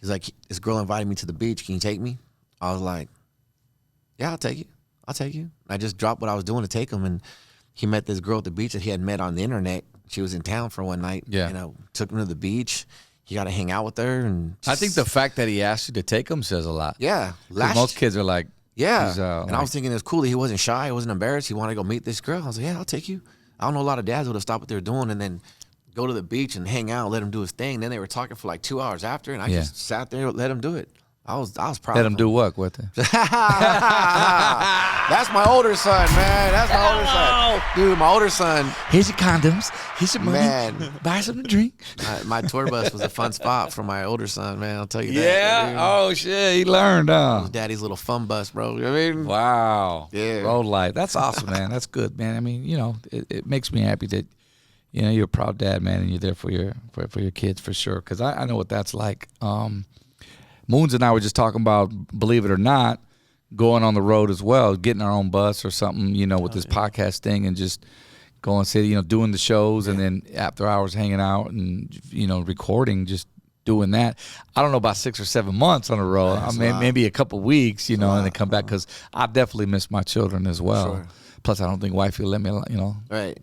He's like, "This girl invited me to the beach. Can you take me?" I was like, "Yeah, I'll take you." I'll take you. I just dropped what I was doing to take him, and he met this girl at the beach that he had met on the internet. She was in town for one night. Yeah. You know, took him to the beach. He got to hang out with her, and I think the fact that he asked you to take him says a lot. yeah, 'Cause most kids are like, yeah. he's, And I was thinking it was cool that he wasn't shy, he wasn't embarrassed. He wanted to go meet this girl. I was like, yeah, I'll take you. I don't know a lot of dads would have stopped what they were doing and then go to the beach and hang out, let him do his thing. Then they were talking for like 2 hours after, and I just sat there and let him do it. I was proud. let of him do what with it? That's my older son, man. That's my older son, dude. My older son. Here's your condoms. Here's your money. Man. Buy something to drink. My tour bus was a fun spot for my older son, man. I'll tell you that. Yeah. Dude. Oh shit. He learned, huh? Daddy's little fun bus, bro. You know what I mean? Wow. Yeah. Road life. That's awesome, man. That's good, man. I mean, you know, it makes me happy that, you know, you're a proud dad, man, and you're there for your kids for sure. Because I know what that's like. Moons and I were just talking about, believe it or not, going on the road as well, getting our own bus or something, you know, with this podcast thing, and just going, say, you know, doing the shows and then after hours hanging out and, you know, recording, just doing that. I don't know about 6 or 7 months on the road. I mean, maybe a couple weeks, you know, and then come back, because I definitely miss my children as well. Sure. Plus, I don't think wifey will let me, you know,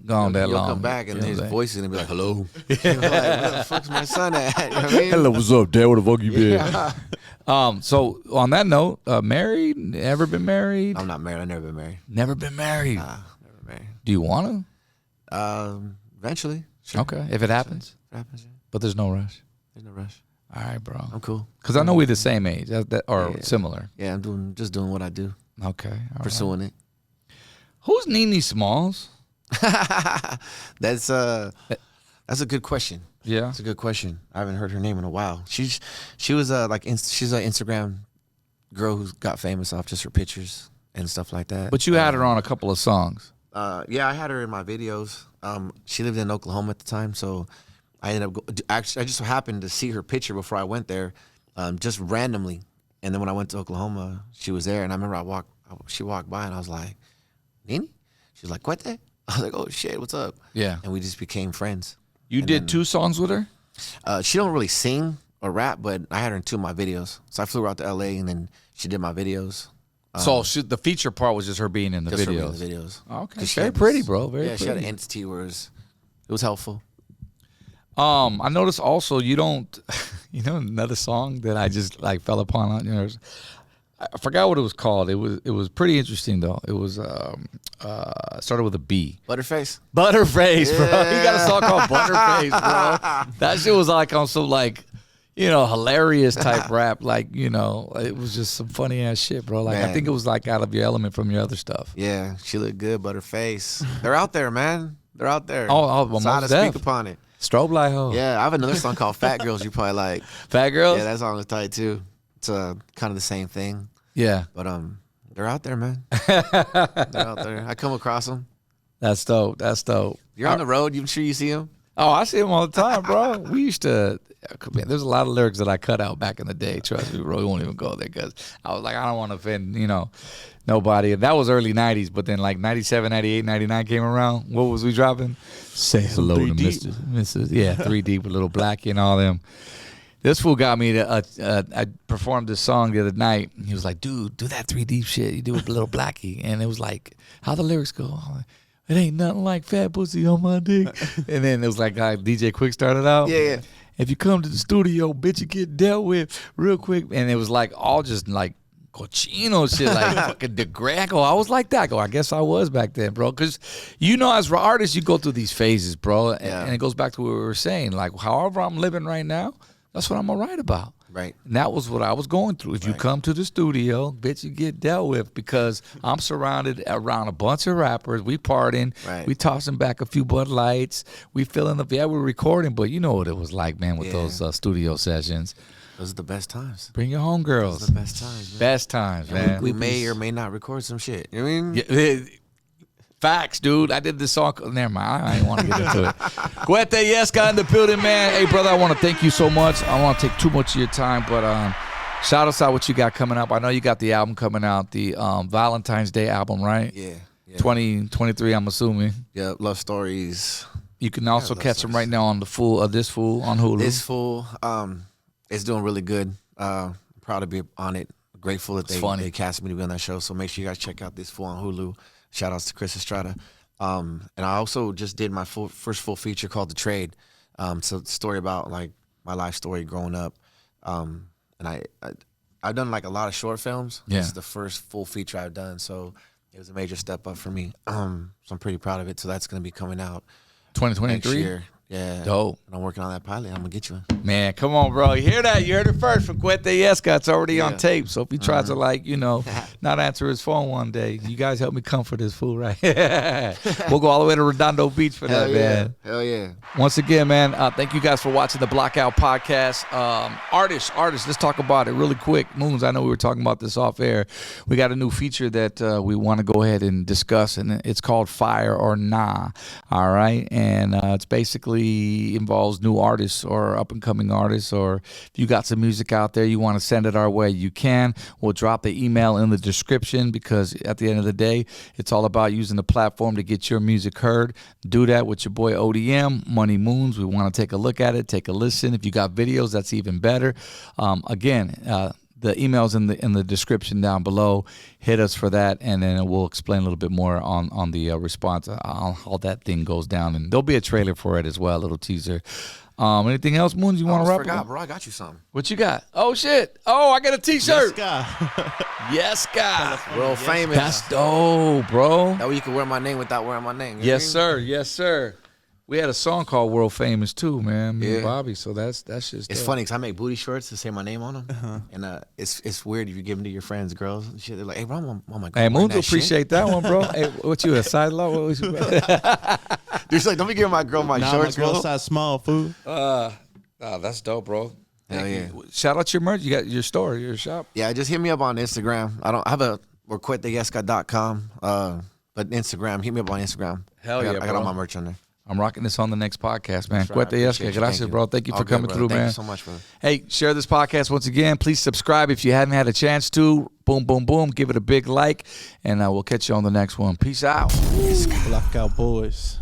go on that long. You'll come back and his voice is going to be like, hello. You're like, where the fuck's my son at? You know what I mean? Hello, what's up, Dad? Where the fuck you been? So, on that note, married? Ever been married? I'm not married. I've never been married. Never been married? Nah, never been married. Do you want to? Eventually. Sure. Okay, if it happens. If it happens, yeah. But there's no rush. There's no rush. All right, bro. I'm cool. Because I know we're the same age, or similar. Yeah, I'm just doing what I do. Okay. Pursuing it. Who's Nene Smalls? That's a good question. Yeah, that's a good question. I haven't heard her name in a while. She was she's an Instagram girl who got famous off just her pictures and stuff like that. But you had her on a couple of songs. Yeah, I had her in my videos. She lived in Oklahoma at the time, so I ended up actually I just happened to see her picture before I went there, just randomly. And then when I went to Oklahoma, she was there, and I remember she walked by, and I was like, Nene? She's like, "Cuete?" I was like, "Oh shit, what's up?" Yeah. And we just became friends. You did 2 songs with her? She don't really sing or rap, but I had her in 2 of my videos. So I flew her out to LA, and then she did my videos. So the feature part was just her being in the just videos. Her being in the videos. Okay. Very pretty, bro. Very pretty. She had an entity where it was helpful. I noticed also you don't, you know, another song that I just like fell upon. You know, I forgot what it was called. It was pretty interesting though. It was started with a B. Butterface. Butterface, bro. You got a song called Butterface, bro. That shit was like on some like, you know, hilarious type rap. Like, you know, it was just some funny ass shit, bro. Like, man. I think it was like out of your element from your other stuff. Yeah, she looked good, Butterface. They're out there, man. They're out there. Oh, well, so how to speak upon it. Strobe light hoe. Yeah, I have another song called Fat Girls you probably like. Fat Girls? Yeah, that song is tight too. It's kind of the same thing. Yeah. But they're out there, man. They're out there. I come across them. That's dope. That's dope. You're on the road. I'm sure you see them. Oh, I see them all the time, bro. We used to. Man, there's a lot of lyrics that I cut out back in the day. Trust me, bro. We won't even go there because I was like, I don't want to offend, you know, nobody. And that was early 90s. But then like 97, 98, 99 came around. What was we dropping? Say hello to Mrs. Yeah, 3D with Little Blackie and all them. This fool got me to, I performed this song the other night. He was like, dude, do that 3D shit you do with Little Blackie. And it was like, how the lyrics go? I'm like, it ain't nothing like fat pussy on my dick. And then it was like DJ Quick started out. Yeah. If you come to the studio, bitch, you get dealt with real quick. And it was like all just like cochino shit, like fucking DeGraco. I was like that. I guess I was back then, bro. Because, you know, as artists, you go through these phases, bro. And it goes back to what we were saying. Like, however I'm living right now, that's what I'm going to write about. Right. And that was what I was going through. If you come to the studio, bitch, you get dealt with because I'm surrounded around a bunch of rappers. We partying. Right. We tossing back a few Bud Lights. We filling up. Yeah, we're recording, but you know what it was like, man, with those studio sessions. Those are the best times. Bring your homegirls. Those are the best times, man. Best times, man. We may or may not record some shit. You know what I mean? Yeah, facts, dude. I did this song. Never mind. I ain't want to get into it. Cuete Yeska in the building, man. Hey, brother, I want to thank you so much. I don't want to take too much of your time, but shout us out what you got coming up. I know you got the album coming out, the Valentine's Day album, right? Yeah. 2023, I'm assuming. Yeah, Love Stories. You can also catch them right now on this fool on Hulu. This fool, it's doing really good. Proud to be on it. grateful that funny. they cast me to be on that show. So make sure you guys check out this full on Hulu. Shout outs to Chris Estrada. And I also just did my first full feature called The Trade. So it's a story about like my life story growing up. And I've done like a lot of short films. Yeah. This is the first full feature I've done. So it was a major step up for me. So I'm pretty proud of it. So that's going to be coming out 2023. next year. Yeah. Dope. And I'm working on that pilot. I'm going to get you one. Man, come on, bro. You hear that? You heard it first from CUETE YESKA. It's already on tape. So if he tries to, like, you know, not answer his phone one day, you guys help me comfort this fool, right? We'll go all the way to Redondo Beach for that, man. Hell yeah. Once again, man, thank you guys for watching the Blockout Podcast. Artists, let's talk about it really quick. Moons, I know we were talking about this off air. We got a new feature that we want to go ahead and discuss, and it's called Fire or Nah. All right, and it's basically involves new artists or up-and-coming artists, or if you got some music out there you want to send it our way, you can. We'll drop the email in the description, because at the end of the day, it's all about using the platform to get your music heard. Do that with your boy ODM, Money Moons. We want to take a look at it, take a listen. If you got videos, that's even better. The email's in the description down below. Hit us for that, and then we'll explain a little bit more on the response, how that thing goes down. And there'll be a trailer for it as well, a little teaser. Anything else, Moons, you want to wrap forgot, up? bro. I got you something. What you got? Oh, shit. Oh, I got a T-shirt. Yeska. Yeska. World famous. That's dope, bro. That way you can wear my name without wearing my name. Yes, sir. Yes, sir. We had a song called World Famous too, man. Me and Yeah. Bobby. So that's just It's dope. funny because I make booty shorts to say my name on them, and it's weird if you give them to your friends, girls and shit. They're like, "Hey, bro, I'm my Hey, Moons will appreciate that one, bro. Hey, what you, a side law? What was you? They're like, don't be giving my girl my Nah, shorts, my girl bro. size small, fool. That's dope, bro. Hell yeah. Shout out your merch. You got your store, your shop. Yeah, just hit me up on Instagram. I have or CUETEYESKA.com, but Instagram, hit me up on Instagram. Hell I got, yeah, I got bro. all my merch on there. I'm rocking this on the next podcast, man. That's right. CUETE I appreciate YESKA. you. Gracias, Thank you. bro. Thank you All for good, coming brother. through, Thank man. you so much, brother. Hey, share this podcast once again. Please subscribe if you haven't had a chance to. Boom, boom, boom. Give it a big like, and we'll catch you on the next one. Peace out. Blackout boys.